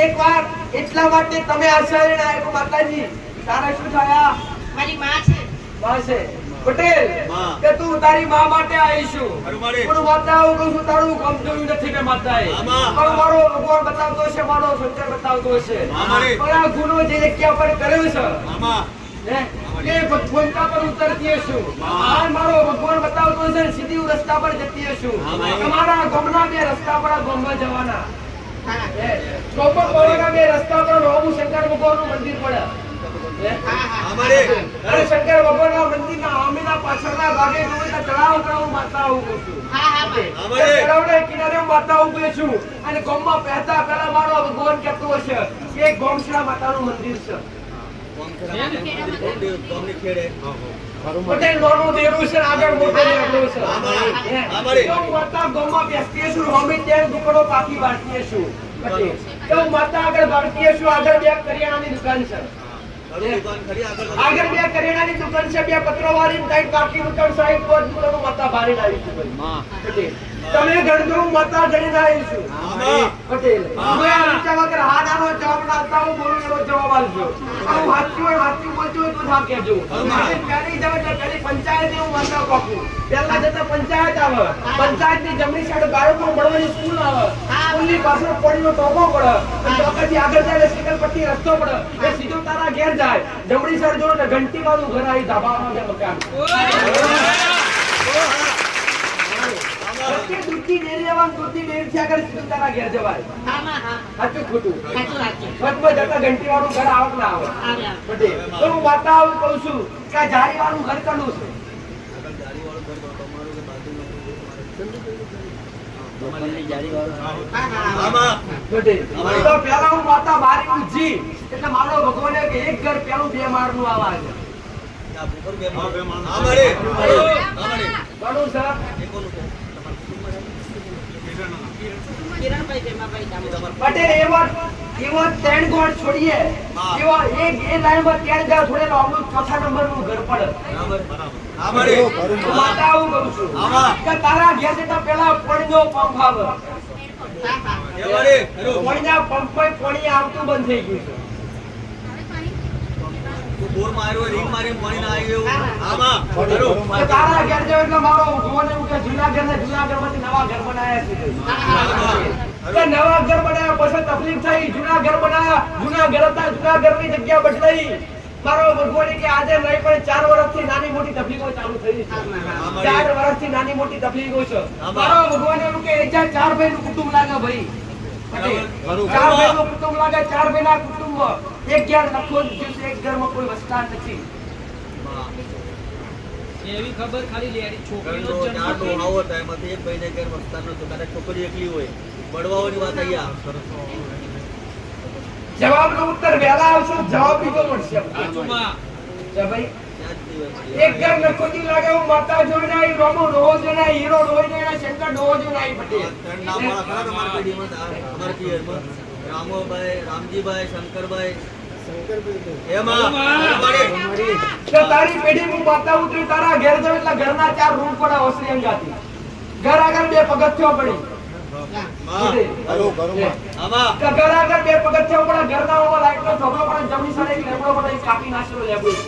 એકવાર એટલા માટે તમે આશરે આયા માતાજી. તારા શું થયા? મારી માં છે. પાસે પટેલ કે તું તારી માં માટે આવીશું, પણ માતા હું કહું છું તારું કામ જોયું નથી મેં માતાએ. પણ મારો ભગવાન બતાવતો છે, મારો શંકર બતાવતો છે, પણ આ ગુનો જે જગ્યા પર કર્યો છે એ ભગવંતા પર ઉતરતી હશું. આ મારો ભગવાન બતાવતો છે, સીધી રસ્તા પર જતી હશું. તમારા ગામના બે રસ્તા પર ગામમાં જવાના. ગામમાં પડવાના બે રસ્તા પર રોમુ શંકર ભગવાનનું મંદિર પડે. અને શંકર ભગવાનના મંદિરના આમીના પાછળના ભાગે જોવે તો તળાવ તળાવ માતા આવું છું. તળાવના કિનારે હું માતા ઉભી છું, અને ગામમાં પહેલા મારો ભગવાન કહેતો હશે કે એક ગોમશીલા માતાનું મંદિર છે. પટેલ નાનું દેરું છે, આગળ મોટો દેરું છે. હું માતા ગામમાં બેસતી છું, હોમી ત્યાં દુકાનો પાકી બાળતી છું. પટેલ હું માતા આગળ બાળતી છું, આગળ બે કરિયાણાની દુકાન છે, આગળ બે કરિયાણાની દુકાન છે, બે પત્રવાળી ટાઈપ બાકી દુકાન સાહેબ કોઈ દુકાનો માતા ભારી લાવી છું પટેલ. તમે ગણજો માતા ગણીને આવી છું પટેલ. હું આ વિચારવા કે હાડાનો જવાબ ના આપતા હું બોલું એનો જવાબ આપજો. હું હાચું બોલતો હોય તો ના કહેજો. અને પહેલી જવાબ પહેલી પંચાયત હું માતા કાપું. પહેલા જતા પંચાયત આવે, પંચાયતની જમણી સાઈડ બાળકો ભણવાની સ્કૂલ આવે, સ્કૂલની પાછળ પોળીનો ટોપો પડે, ટોપાથી આગળ જાય સિકલપટ્ટી રસ્તો પડે, એ સીધો તારા ઘેર જાય. જમણી સાઈડ જો ને ઘંટી વાળું ઘર આવી ધાબામાં મકાન. દૂધથી ડેરી આવવાનું, દૂધથી ડેરીથી આગળ સીધું તારા ઘેર જવાય. સાચું ખોટું? વચમાં જતા ઘંટી વાળું ઘર આવક ના આવે પટેલ. તો હું માતા આવું કહું છું કે આ જારી વાળું ઘર કનું છે. તો પેલા હું માતા બારી ઉજી એટલે મારો ભગવાને કે એક ઘર પેલું 2 માળનું આવા છે. ઘણું છે. કિરણભાઈ ભીમાભાઈ દામોદર. પટેલ એવો ત્રણ ગોળ છોડીએ એવો એક એ લાઈનમાં ત્રણ ગાળ છોડેલો આપણું ચોથા નંબરનું ઘર પડે. હું માતા આવું કરું છું કે તારા ઘેર જતા પહેલા પાણીનો પંપ આવે. હા, હા. પાણીના પંપ પર પાણી આવતું બંધ થઈ ગયું છે. તો તારા ઘેર જાવ એટલે મારો ભગવાન એવું કે જૂનાગઢમાંથી નવા ઘર બનાયા છે. કે નવા ઘર બનાયા પછી તકલીફ થઈ, જૂના ઘર બનાયા, જૂના ઘર હતા, જૂના ઘરની જગ્યા બદલાઈ. મારો ભગવાન કે આજે નહીં પણ 4 વર્ષથી નાની મોટી તકલીફો ચાલુ થઈ છે. 4 વર્ષથી નાની મોટી તકલીફો છે. મારો ભગવાન એવું કે જ્યાં 4 ભાઈનું કુટુંબ લાગે ભાઈ. 4 ભાઈનું કુટુંબ લાગે, 4 ભાઈના કુટુંબ એક ઘેર લખો જ છે, એક ઘરમાં કોઈ વસતા નથી. એવી ખબર ખાલી લેડી છોકરીનો જ જન્મ છોકરી એકલી હોય બળવાઓની વાત અહીંયા જવાબનો ઉત્તર વહેલા આવશે, જવાબ બીજો મળશે. સાચુંમાં. કે ભાઈ એક ઘર નખોતી લાગે હું માતા જોઈને આવી, રોમો રોવો જોઈને આવી, હીરો રોઈ જોઈને આવી, શંકર ડોવો જોઈને આવી પટેલ. રામોભાઈ, રામજીભાઈ, શંકરભાઈ તો તારી પેઢી હું માતા ઉતરી તારા ઘેર જાવ એટલે ઘરના 4 રૂમ પડે ઓસરી અંગાથી. ઘર આગળ 2 પગથિયો પડી. તો ઘર આગળ 2 પગથિયો પડે, ઘરના ઓમાં લાઈટનો ઢોકળો પડે, જમણી સાઈડે એક લેબડો પડે, એક કાપી નાખેલો લેબડો છે.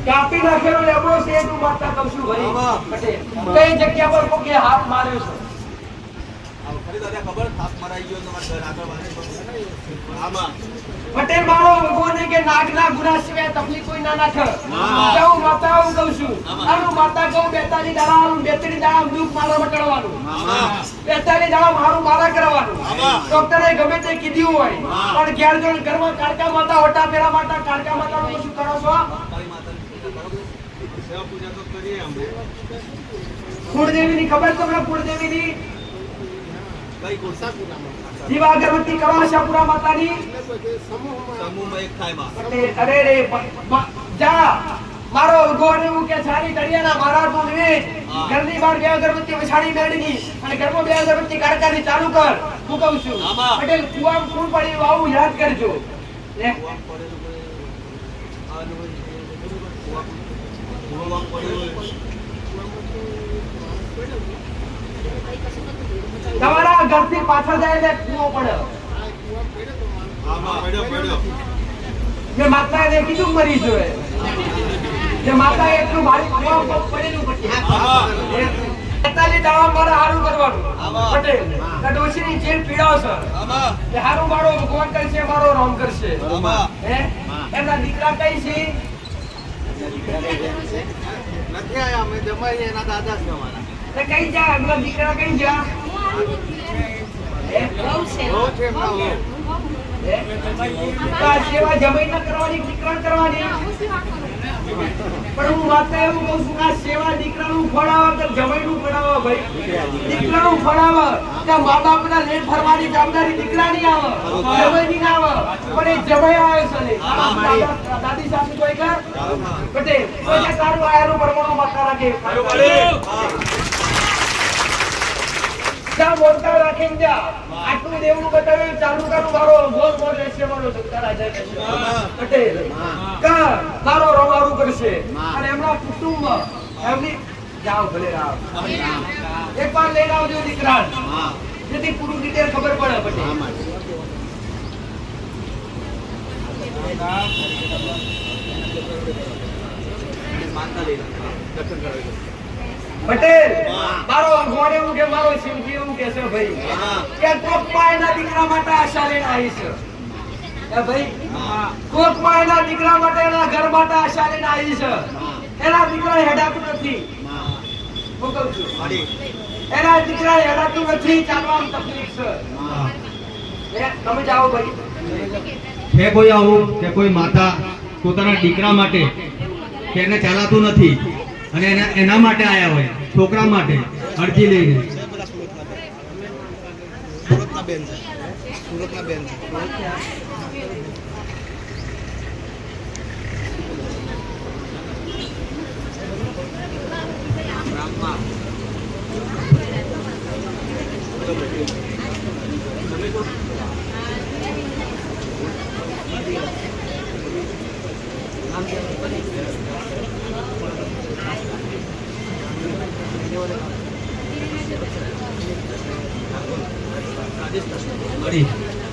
કાપી નાખેલો લેબડો છે એ તું માતા કહું છું ભાઈ પટેલ. કઈ જગ્યા પર કોકે હાથ માર્યો છે? પટેલ મારો ભગવાન કે નાગના ગુના સિવાય તકલીફ કોઈ ના નાખે. હું માતા હું કહું છું આનું માતા કહું 42 દાડાનું 42 દાડા દુઃખ મારા મટાડવાનું, 42 દાડા મારું મારા કરવાનું. ડોક્ટરે ગમે તે કીધું હોય પણ ઘેર જો ઘરમાં કાળકા માતા હોટા ફેરા માતા કાળકા માતાનું શું કરો છો? કુળદેવીની ખબર તમને? કુળદેવીની દીવા અગરબત્તી કરો આશાપુરા માતાની અરે રે જા મારો ભગવાન એવું કે સારી તળિયાના મારા તું વેચ ઘરની બહાર 2 અગરબત્તી વછાડી મેળવી અને ઘરમાં 2 અગરબત્તી કાઢકાની ચાલુ કર. હું કહું છું પટેલ કુવામાં ફૂલ પડી આવું યાદ કરજો. લે તમારા ઘરથી પાછળ જાય એટલે કૂવો પડે. જે માતાએ કીધું મરી જોઈએ, જે માતાએ એટલું ભારી કૂવામાં પડેલું પડે. 42 દાડા મારે હારું કરવાનું પટેલ. કે ડોશીની જેલ પીડાવશે કે હારું મારો ભગવાન કરશે, મારો રામ કરશે. હે એમના દીકરા કઈ છે? નથી આયા અમે જમાઈ એના દાદા છે અમારા. તો કઈ જા એમના દીકરા કઈ જા? બહુ છે. બહુ છે એમના બહુ. તો આ સેવા જમીન ન કરવાની, દીકરા કરવાની. પણ હું માતા એવું કહું છું કે આ સેવા દીકરાનું ફળ આવે કે જમાઈનું ફળ આવે ભાઈ? દીકરાનું ફળ આવે કે મા બાપના લેટ ફરવાની જવાબદારી દીકરાની આવે, જમાઈની ના આવે. પણ એ જમાઈ આવે છે ને. દાદી સાસુ કોઈ કર પટેલ કોઈ તારું આયાનું પરમાણુ માતા રાખે. જ્યાં બોલતા રાખીને જા આટલું દેવનું બતાવ્યું ચાલુ કરું મારો ગોલ ગોલ રહેશે મારો જગતા રાજા કહેશે પટેલ કા મારો રવારું કરશે અને એમના કુટુંબ એમની જાઓ ભલે રાવ એક વાર લઈને આવજો દીકરા જેથી પૂરું ડિટેલ ખબર પડે પટેલ. પટેલ મારો ભગવાન એવું કે મારો શિવજી એવું કે છે ભાઈ કે કોકમાં એના દીકરા માટે આશા લઈને આવી છે. એ ભાઈ કોકમાં એના દીકરા માટે એના ઘર માટે આશા લઈને આવી છે. એના દીકરા હેડાતું નથી. હું કહું છું એના દીકરા હેડાતું નથી, ચાલવામાં તકલીફ છે. તમે જાઓ ભાઈ. છે કોઈ આવું કે કોઈ માતા પોતાના દીકરા માટે કે એને ચાલાતું નથી અને એના માટે આયા હોય, છોકરા માટે અરજી લઈને? સુરતના બેન છે.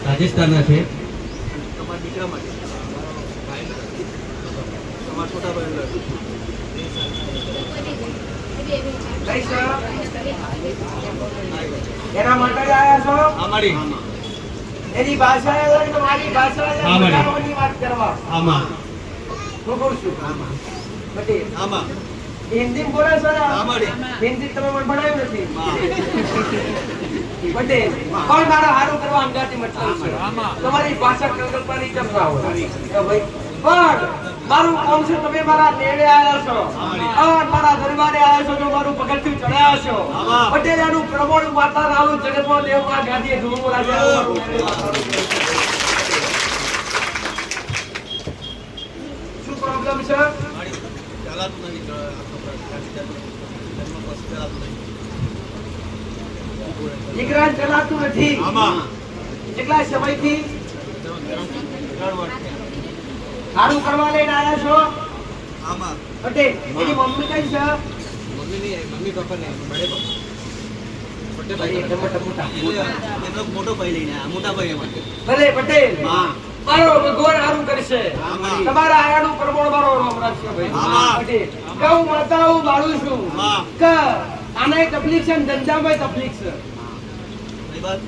રાજસ્થાનના છે. તમારા દીકરા માટે તમારા છોટા ભાઈ કઈ સર? એના માટે જ આયા છો? અમારી એની ભાષા અલગ, તમારી ભાષા અલગ, હા, madam. બધાની વાત કરવા. આમાં હું કહું છું. પટેલ. આમાં હિન્દી બોલે સર? અમારી હિન્દી તમે મને ભણાવ્યું નથી. પટેલ, કોણ મારા હારું કરવા અંગાથી મતલબ છે? તમારી ભાષા કલ્પનાની કેમ ના હોય? કે ભાઈ, પણ મારું કામ છે, તમે મારા નેડે આવ્યા છો, અને મારા દરબારે આવ્યા છો, જો મારું પગથિયું ચડાયા છો. પટેલ, એનું પ્રમાણ માતા નાનું જગતમાં દેવમાં ગાદીએ ધૂળું રાજા. શું પ્રોબ્લેમ છે? ચાલાતું નહીં ચાલાતું નહીં દીકરા ચલાતું નથી. આમાં કેટલા સમયથી 3 વર્ષ સારું કરવા લઈને આવ્યા છો? આમાં પટેલ, એની મમ્મી કઈ છે? મમ્મી પપ્પા ને બડે પપ્પા એમનો મોટો ભાઈ લઈને આવ્યા, મોટા ભાઈ માટે ભલે પટેલ, હા મારો ભગવાન સારું કરશે. આમાં. તમારા આયાનું પ્રમાણ મારો રામ રાખશે ભાઈ. આમાં. પટેલ, ગૌ માતા હું માનું છું હા. કે આનાય તકલીફ છે ને ધંધામાંય તકલીફ છે. એ વાત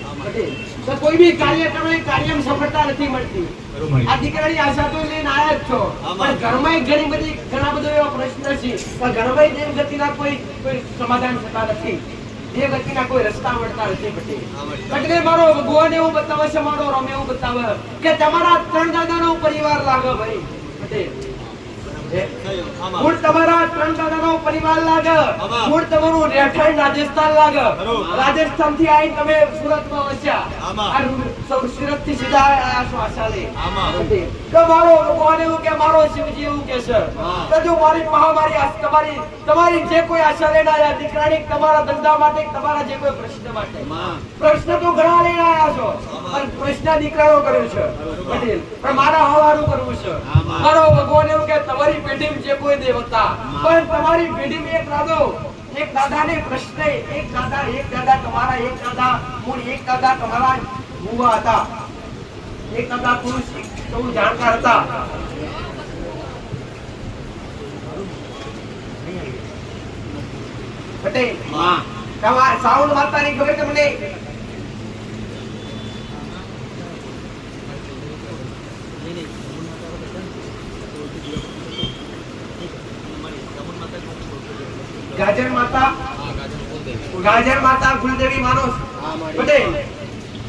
આમાં પટેલ, તો કોઈ બી કાર્ય કરો એ કાર્યમાં સફળતા નથી મળતી. આ દીકરાની આશા તો લઈને આયા જ છો, આમાં. પણ ઘરમાં ઘણા બધા એવા પ્રશ્ન છે કે ઘરમાં દેવગતિના કોઈ સમાધાન થતા નથી, દેવગતિના કોઈ રસ્તા મળતા નથી. પટેલ, એટલે મારો ભગવાન એવું બતાવે છે, મારો રામ એવું બતાવે કે તમારા 3 દાદાનો પરિવાર લાગે ભાઈ. પટેલ, આમાં મૂળ તમારા 3 દાદાનો પરિવાર લાગે, આમાં. મૂળ તમારું રહેઠાણ રાજસ્થાન લાગે, બરોબર. રાજસ્થાનથી આવીને તમે સુરતમાં વસ્યા, આમાં. આ સુરતથી સીધા આયા છો આશાલે. આમાં. પટેલ, કે મારો ભગવાન એવું કે, મારો શિવજી એવું કે છે હા. કે જો મારી તમારી જે કોઈ આશા લઈને આયા, દીકરાની તમારા ધંધા માટે, તમારા જે કોઈ પ્રશ્ન માટે, આમાં પ્રશ્ન તો ઘણા લઈને આયા છો, આમાં. પણ પ્રશ્ન દીકરાનો કર્યો છે. પટેલ, પણ મારા હવારું કરવું છે. આમાં. મારો ભગવાન એવું કે તમારી પેઢીમાં જે કોઈ દેવ હતા, પણ તમારી પેઢીમાં એક દાદાને પ્રશ્ન, એક દાદા તમારા, એક દાદા મૂળ, એક દાદા તમારા ભુવા હતા, એક દાદા પુરુષ બહુ જાણકાર હતા. પટેલ, હા તમારા સાઉન્ડ વાર્તાની ખબર તમને? ગાજર માતા કુલદેવી માનો છો? પટેલ,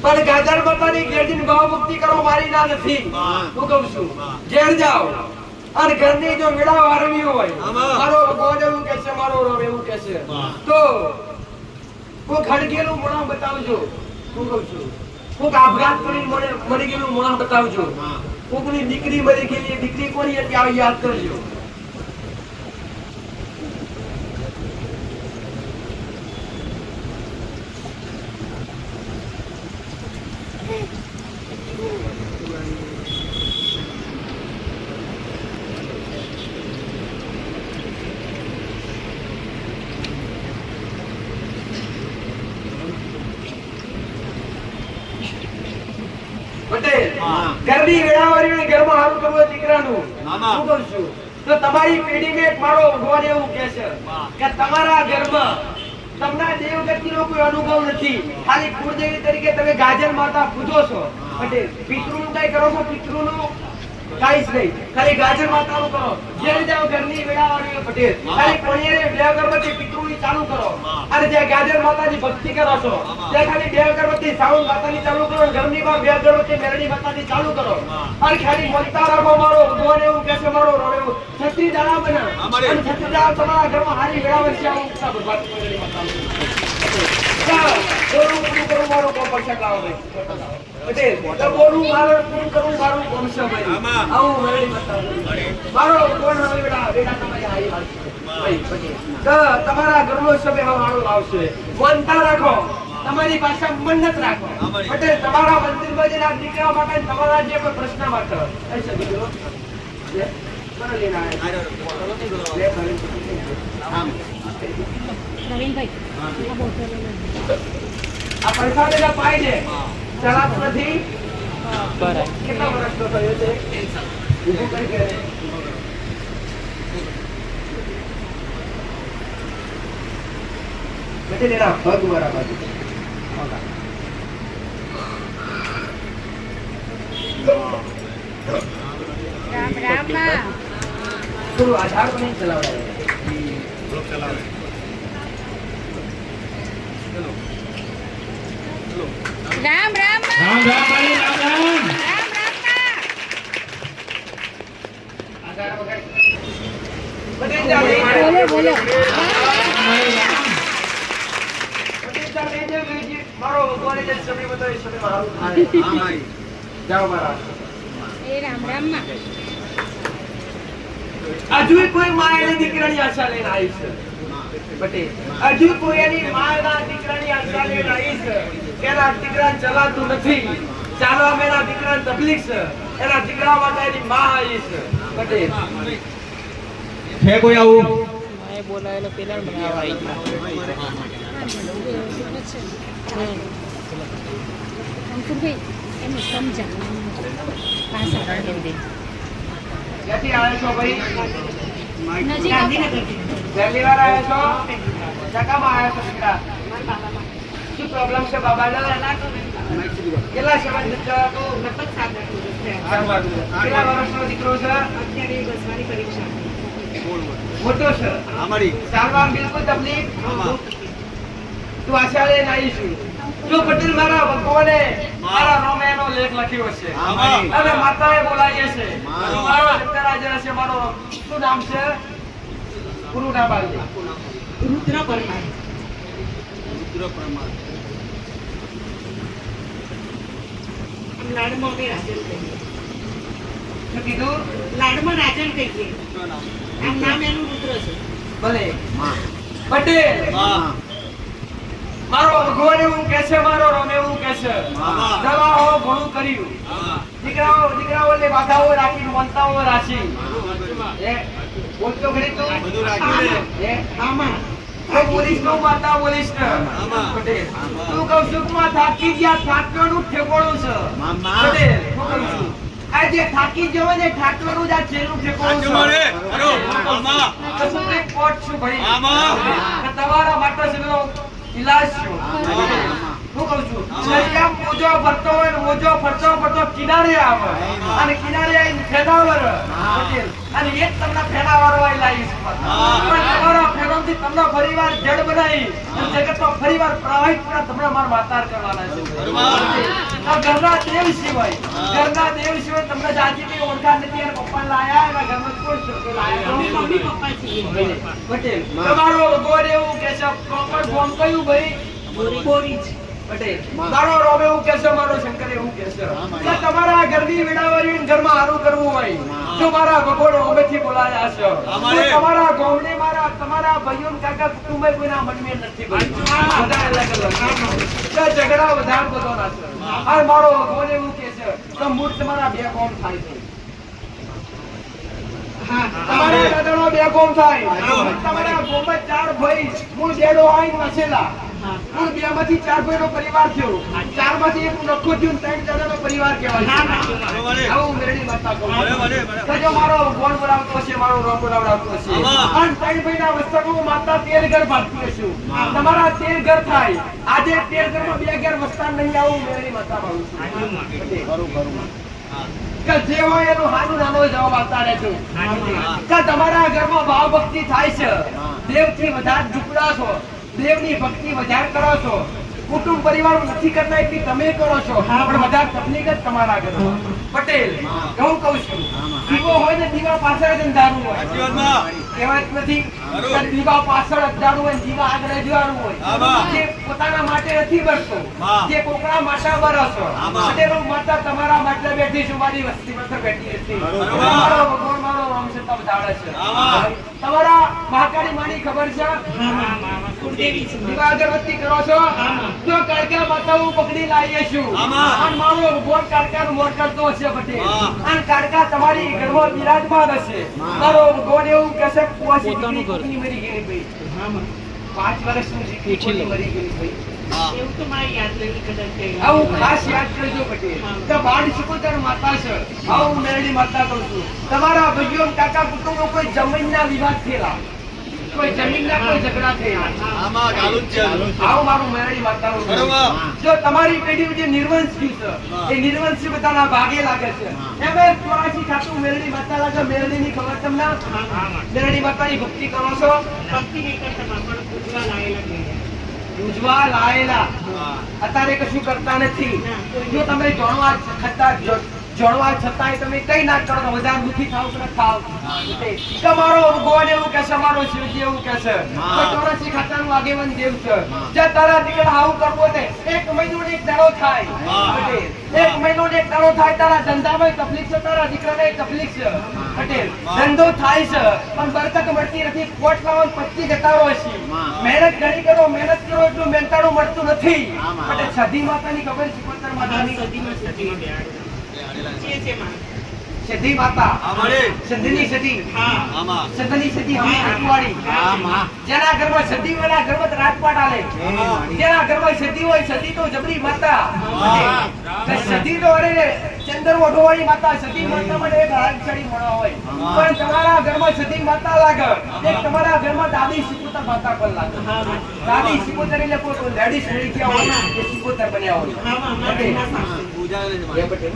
પણ ગાજર માતાની ઘેરજીને ભાવ મુક્તિ કરો, મારી ના નથી. હા. હું કહું છું, ઘેર જાઓ અને ઘરની જો વેળા વારવી હોય, આમાં. મારો ભગવાન એવું કે છે, મારો રામ એવું કે છે, હા. તો કોઈ ખડગેલું મોણા બતાવજો. હું કહું છું, કોઈક આપઘાત કરીને મરી ગયેલું મોણા બતાવજો. હા. કોકની દીકરી મરી ગયેલી, દીકરી કોની હતી આ યાદ કરજો. પટેલ, હા. ઘરની વેળાવાળીને ઘરમાં હારું કરવું હોય દીકરાનું. આમાં. હું કહું છું, તો તમારી પેઢીમાં એક મારો ભગવાન એવું કહે છે કે તમારા ઘરમાં તમને દેવગતિનો કોઈ અનુભવ નથી, ખાલી કુળદેવી તરીકે તમે ગાજર માતા પૂજો છો. પટેલ, પિતૃનું કઈ કરો છો? પિતૃનું કાંઈ જ નહીં, ખાલી ગાજર માતાનું કરો. જે રીતે ઘરની વેળાવાળીઓ પટેલ, ખાલી કોણીએ બે અગરબત્તી પિતૃની ચાલુ કરો, અને જ્યાં ગાજર માતાની ભક્તિ કરો છો ત્યાં ખાલી બે અગરબત્તી સાઉન્ડ માતાની ચાલુ કરો, ઘરની માં બે અગરબત્તી મેરડી માતાની ચાલુ કરો, અને ખાલી મનતા રાખો. મારો ભગવાન એવું કહે છે, મારો રામ એવું, છત્રી દાડા બના, અમારે. અને છત્રી દાડા તમારા ઘરમાં હારી વેળાવળ છે. આવું ઉત્સાહ ભગવાન મેરડી માતાનું. ચાલો, બોલું પૂરું કરું, મારું કોમ પરસેટ લાવો ભાઈ. પટેલ, તો બોલું મારું પૂરું કરું, મારું કોમ છે ભાઈ. આમાં. આવું મેરડી માતાનું. મારો ભગવાન હવે વેળા તમારી હારી હાલશે. ભાઈ, તો તમારા ઘરનો સમય હવાળો આવશે. માનતા રાખો, તમારી પાસે મન્નત રાખો. પટેલ, તમારા મંદિરમાં જઈને આ દીકરા માટે તમારા જે કોઈ પ્રશ્ન માટે એ છે દીકરો. લે, કોને લઈને આવ્યા? લે, આ પૈસા બધા પાઈ દે. ચલાતું નથી. કેટલા વર્ષનો થયો છે? ઊભું કરી કે પટેલ, એના પગ મારા બાજુ. થોડું આધાર પણ નહીં ચલાવડાય. રામ રામ રામ રામ ભાઈ, રામ રામ. આધાર વગર. પટેલ, ચાલ, લઈ જાઓ. બોલો પટેલ, ચાલ, લઈ જાઓ, લઈ જાઓ. મારો ભગવાને જે સમય બતાવ્યો એ સમયમાં હારું થાય. જાઓ મારા. એ રામ રામ માં હજુ કોઈ માયાની દીકરાની આશા લઈને આવી છે. પટેલ, હજુ કોઈ એની માયાના દીકરાની આશા લઈને આવી છે. એના દીકરા ચલાતું નથી, ચાલવા એના દીકરાને તકલીફ છે. એના દીકરા માટે એની માં આવી છે. પટેલ, છે કોઈ આવું? બોલાયેલો પેલા મને આવા આવી ગયો. અંકુરભાઈ એમને સમજાવવાનું પાછા ક્યાંથી આવ્યા છો ભાઈ? નજીક પહેલી વાર આવ્યા છો? ચકામાં આવ્યા છો દીકરા? શું પ્રોબ્લેમ છે બાબાને? કેટલા સમય કેટલા વર્ષનો દીકરો છે? મોટો છે. ચાલવામાં બિલકુલ તકલીફ? તું આશા લઈને આવીશું. જો પટેલ, મારા ભગવાને મારા નામે એનો લેખ લખ્યો છે અને માતાએ બોલાવીએ છે. મારો શંકરાચાર્ય છે. મારો શું નામ છે? પૂરું નામ આપજો. રુદ્ર પરમાર. લાડમાં અમે રાજન કહીએ. શું કીધું? લાડમાં રાજન કહીએ. આમ નામ એનું રુદ્ર છે. ભલે. પટેલ, મારો ભગવાન એવું કહે છે, મારો રામ એવું કહે છે. દવાઓ ઘણું કર્યું, દીકરાઓને બાધાઓ રાખી, મમતાઓ રાખી. એ બોલતો ઘડી તું એ આમાં તો બોલીશ તો માતા બોલીશ ને. પટેલ, તું કહું છું કે માં થાકી ગયા, થાકવાનું ઠેકોણું છે. પટેલ, હું કહું છું આ જે થાકી જવો ને ઠાકવાનું જ આ છેલ્લું ઠેકોણું છે. સુપ્રીમ કોર્ટ છું ભાઈ. કે તમારા માટે સગળો ઇલાજ છું. હું કહું છું દરિયા મોજો ભરતો હોય ને મોજો ફરતો ફરતો કિનારે આવે અને કિનારે આવીને ફેનાવર. પટેલ, અને એ જ તમને ફેનાવર વાળી લાવી છે. પણ તમારા ફેનોથી તમને ફરીવાર જડ બનાવી અને જગતમાં ફરીવાર પ્રવાહિત પણ તમને મારા માતાર કરવાના છે. આ ઘરના દેવ સિવાય તમને જાતિની ઓળખાણ નથી. અને પપ્પા લાયા એના ઘરમાં કોણ છે કે લાયા? અમે મમ્મી પપ્પા છીએ. પટેલ, તમારો ગોર એવું કે છે પ્રોપર ફોર્મ કયું ભાઈ? બોરી છે. પટેલ, મારો રોમ એવું કે છે, મારો શંકર એવું કે છે કે તમારા ઘરની વિડાવરી ઘરમાં સારું કરવું હોય તો મારા ભગવાન ઓમેથી બોલાયા છે. તમારા ગામની તમારા ભાઈઓ ને કાકા કુટુંબે કોઈના મનમેળ નથી ભાઈ. બધા અલગ અલગ તો ઝઘડા વધારે બધો ના છે. અને મારો ભગવાન એવું કે છે કે મૂળ તમારા બે કોમ થાય છે. તમારા દાદાનો બે કોમ થાય. તમારા ગોમમાં ચાર ભાઈ મૂળ બેડો આવીને વસેલા. કુલ બે માંથી ચાર ભાઈનો પરિવાર થયો. ચાર માંથી એક નખો થયો, ત્રણ દાદાનો પરિવાર કહેવાય. આવું મેરડી માતા કહું. તો જો મારો ભગવાન બોલાવતો હશે, મારો રોમ બોલાવડાવતો હશે અને ત્રણ ભાઈના વસ્ત્રમાં માતા 13 ઘર બાંધતી હશું. તમારા 13 ઘર થાય. આજે 13 ઘરમાં 2 ઘર વસ્તા નહીં. આવું મેરડી માતા કહું છું. કે જે હોય એનું હાનું નાનો જવાબ આપતા રહેજો. કે તમારા ઘરમાં ભાવ ભક્તિ થાય છે, દેવથી વધારે ઝૂકડા છો, દેવની ભક્તિ વધારે કરો છો, કુટુંબ પરિવાર નથી કરતા એટલી તમે કરો છો, પણ વધારે તકલીફ જ તમારા ઘરમાં. પટેલ, હું કહું છું દીવો હોય ને દીવા પાછળ જ અંધારું હોય. કહેવાય નથી કે દીવા પાછળ અંધારું હોય, દીવા આગળ જવાનું હોય. જે પોતાના માટે નથી બરતો, જે કોકના માટે બરસો. પટેલો માતા તમારા માટે બેઠી છું, મારી વસ્તી પર બેઠી નથી. મારો ભગવાન, મારો રામ છતાં વધારે છે. તમારા મહાકાળી માની ખબર છે? દીવા અગરબત્તી કરો છો તો કાળકા માતાઓ પકડી લાવીએ છું. અને મારો ભગવાન કાળકાનું મોર કરતો હશે પટેલ. અને કાળકા તમારી ઘરમાં બિરાજમાન હશે. મારો ભગવાન એવું કહેશે કે કુવાસી દીકરી મરી ગઈ ભાઈ. 5 વર્ષની દીકરી મરી ગઈ ભાઈ. એવું તો મારે યાદ નથી કદાચ કઈ. આવું ખાસ યાદ કરજો પટેલ. તો બાળ શિકોતર માતા છે. આવું મેરડી માતા કહું છું. તમારા ભાઈઓ અને કાકા કુટુંબો કોઈ જમીનના વિવાદ થયેલા, કોઈ જમીનના કોઈ ઝઘડા થયેલા, આવું મારું મેરડી માતાનું છે. જો તમારી પેઢી જે નિર્વંશ થયું છે એ નિર્વંશી બધાના ભાગે લાગે છે. એમાં 84 ખાતું મેરડી માતા લાગે. મેરડીની ખબર તમને? મેરડી માતાની ભક્તિ કરો છો? ભક્તિ નહીં કરતા બાપા, પૂજવા લાયેલા છે. પૂજવા લાયેલા અત્યારે કશું કરતા નથી. જો તમે જાણવા છતાંય તમે કઈ ના કરો તો વધારે દુઃખી થાવ કે ન થાવ? તમારો ભગવાન એવું કહેશે, મારો શિવજી એવું કહેશે, ચોરાસી ખાતાનું આગેવાન દેવ છે. જે તારા દીકરા આવું કરવો ને 1 મહિનો ને 1 દાડો થાય. 1 મહિનો ને 1 દાડો થાય. તારા ધંધામાં તકલીફ છે, તારા દીકરાને તકલીફ છે પટેલ. ધંધો થાય છે પણ બરકત મળતી નથી. કોટ લાવવાનું 25 ગતારો છે. મહેનત ઘણી કરો, મહેનત કરો એટલું મહેનતાણું મળતું નથી. પટેલ સધી માતાની ખબર છે? કોતર માતાની સધી માતા, સધીની સધી, સધીની સધી હમી અટવાડી. જેના ઘરમાં સધી હોય એના ઘરમાં રાજપાટ આલે. જેના ઘરમાં સધી હોય, સધી તો જબરી માતા. સધી તો અરે ચંદર ઓઢવાળી માતા. સધી માતા મને એક રાજછડી મળો હોય. પણ તમારા ઘરમાં સધી માતા લાગે, એક તમારા ઘરમાં દાદી સિકોતર માતા પણ લાગે. દાદી સિકોતર એટલે કોઈ લેડીઝ મળી ગયા હોય એ સિકોતર બન્યા હોય.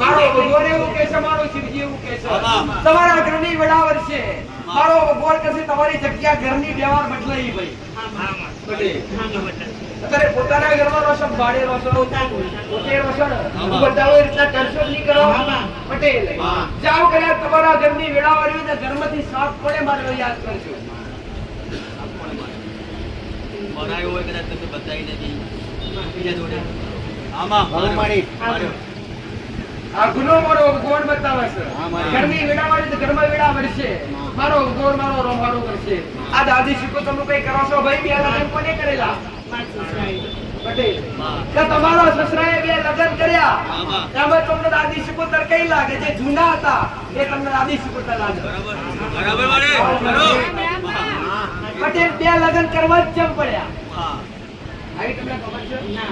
મારો ભગવાન એવું કહે છે, મારો શિવજી એવું કહે છે, તમારા ઘરની વડાવર છે. મારો ભગવાન કહે છે તમારી જગ્યા ઘરની વ્યવહાર બદલાઈ ભાઈ. અત્યારે પોતાના ઘરમાં રહો છો, ભાડે રહો છો, પોતે રહો છો ને, બતાવો એ રીતના કરશો નહીં કરો પટેલ. જાઓ કદાચ તમારા ઘરની વેળાવર હોય ને ઘરમાંથી સાફ પડે મારે યાદ કરજો. બનાવ્યો હોય કદાચ તમને બતાવી નથી બીજા જોડે. આ ગુનો મારો ભગવાન બતાવે છે. ઘરની વેળાવર તો ઘરમાં વેળાવર છે. મારો ભગવાન મારો રોમારો કરશે. આ દાદી શીખો તમે કઈ કરો છો ભાઈ? 2 લગ્ન કોને કરેલા પટેલ? કે તમારા સસરાએ 2 લગ્ન કર્યા. એમાં તમને દાદી શીખોતર કઈ લાગે? જે જૂના હતા એ તમને દાદી શીખોતર લાગે. પટેલ 2 લગ્ન કરવા જ કેમ પડ્યા? આવી તમને ખબર છે? ના,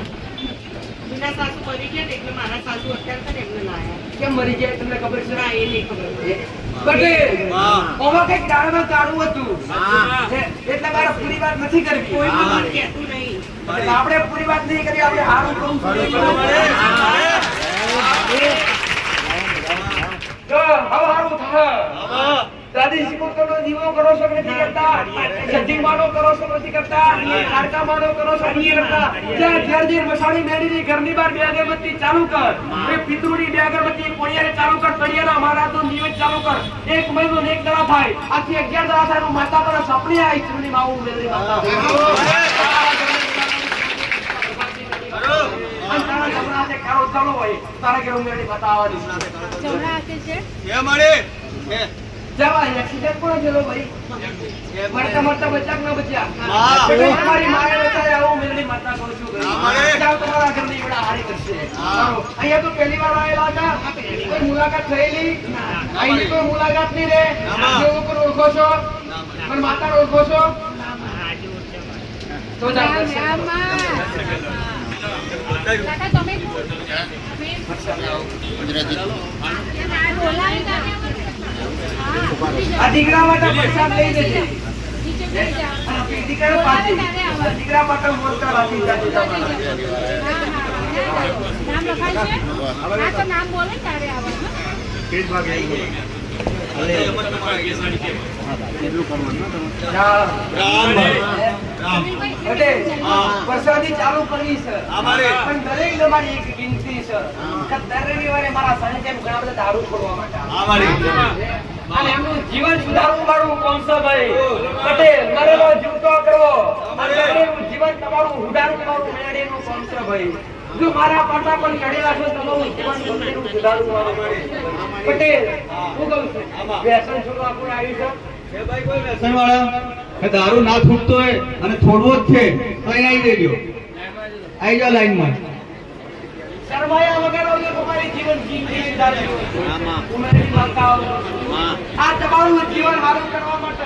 જૂના સાસુ મરી ગયા ને એટલે મારા સાસુ અત્યારે છે ને એમને લાયા. કેમ મરી ગયા તમને ખબર છે? ના, એ નહીં ખબર. પટેલ ઓમાં કઈક દાળમાં કાળું હતું એટલે મારે પૂરી વાત નથી કરવી. કોઈ પણ કહેતું નહીં. એટલે આપણે પૂરી વાત નહીં કરી, આપણે હારું કહું છું. તો હવે હારું થાય. દાદી શીખોતરનો દીવો કરો છો કે નથી કરતા? સધી માનો કરો છો કે નથી કરતા? કાળકા માનો કરો છો કે નથી કરતા? જ્યાં ઝેર મસાણી મેળીની ઘરની બહાર 2 અગરબત્તી ચાલુ કર. એ પિતૃની 2 અગરબત્તી કોળિયારે ચાલુ કર. તળિયાના મહારાજનો નિવેદ ચાલુ કર. 1 મહિનો ને 1 દાડા થાય. આથી 11 દાડા થાય. માતા પર સપની આવી ચૂની માવું મેળવી માતા. અને તારા જમણા હાથે કાળો ચાલુ હોય તારા ઘરે મેળવી માતા આવવાની. જમણા હાથે છે. જવા એક્સિડન્ટ કોણ થયેલો ભાઈ? મરતા મરતા બચ્યા કે ન બચ્યા? તમારી માએ બચાવ્યા. આવું મેળવી માતા કહું છું ભાઈ. જાઓ તમારા ઘરની વડા હારી કરશે. અહીંયા તો પહેલી વાર આવેલા હતા? કોઈ મુલાકાત થયેલી? અહીંની કોઈ મુલાકાત નહીં રે? જેવો કોઈ ઓળખો છો? પણ માતા ઓળખો છો? તો જાઓ રામ દર્શન રામ કરો. માં. કાકા તમે કોણ? આ બોલાવી કાકા. આ દીકરા માટે પ્રસાદ લઈ જજે. નીચે બેસી જાઓ. આ દીકરા પાછી. દીકરા માટે મોટા રાખી જાજે તમારા. હા, હા. નામ લખાય છે? હા, તો નામ બોલે તારે આવવાનું. પ્રસાદી ચાલુ કરવી છે પણ દરેક તમારી એક ગિનતી છે કે દર રવિવારે મારા સને જેમ ઘણા બધા દારૂ છોડવા માટે આવે. અને એમનું જીવન સુધારવું મારું કોમ છે ભાઈ. પટેલ મરેલો જીવતો કરવો અને દરેકનું જીવન તમારું ઉડાડવું મારું મેળીનું કોમ છે ભાઈ. જો મારા પાટા પર ચડેલા છો તમારું જીવન ભક્તિનું સુધારવું વાળો પટેલ હું કહું છું વ્યસન છોડવા કોઈ આવ્યું છે વ્યસનવાળા કે દારૂ ના છૂટતો હોય અને છોડવો જ છે તો અહીં આવી દેજો, આવી જાઓ લાઈનમાં. શરમાયા વગર આવજો, તમારી જીવન જિંદગી સુધારવી હોય. ઉમેદની માતાઓ, આ તમારું જીવન સારું કરવા માટે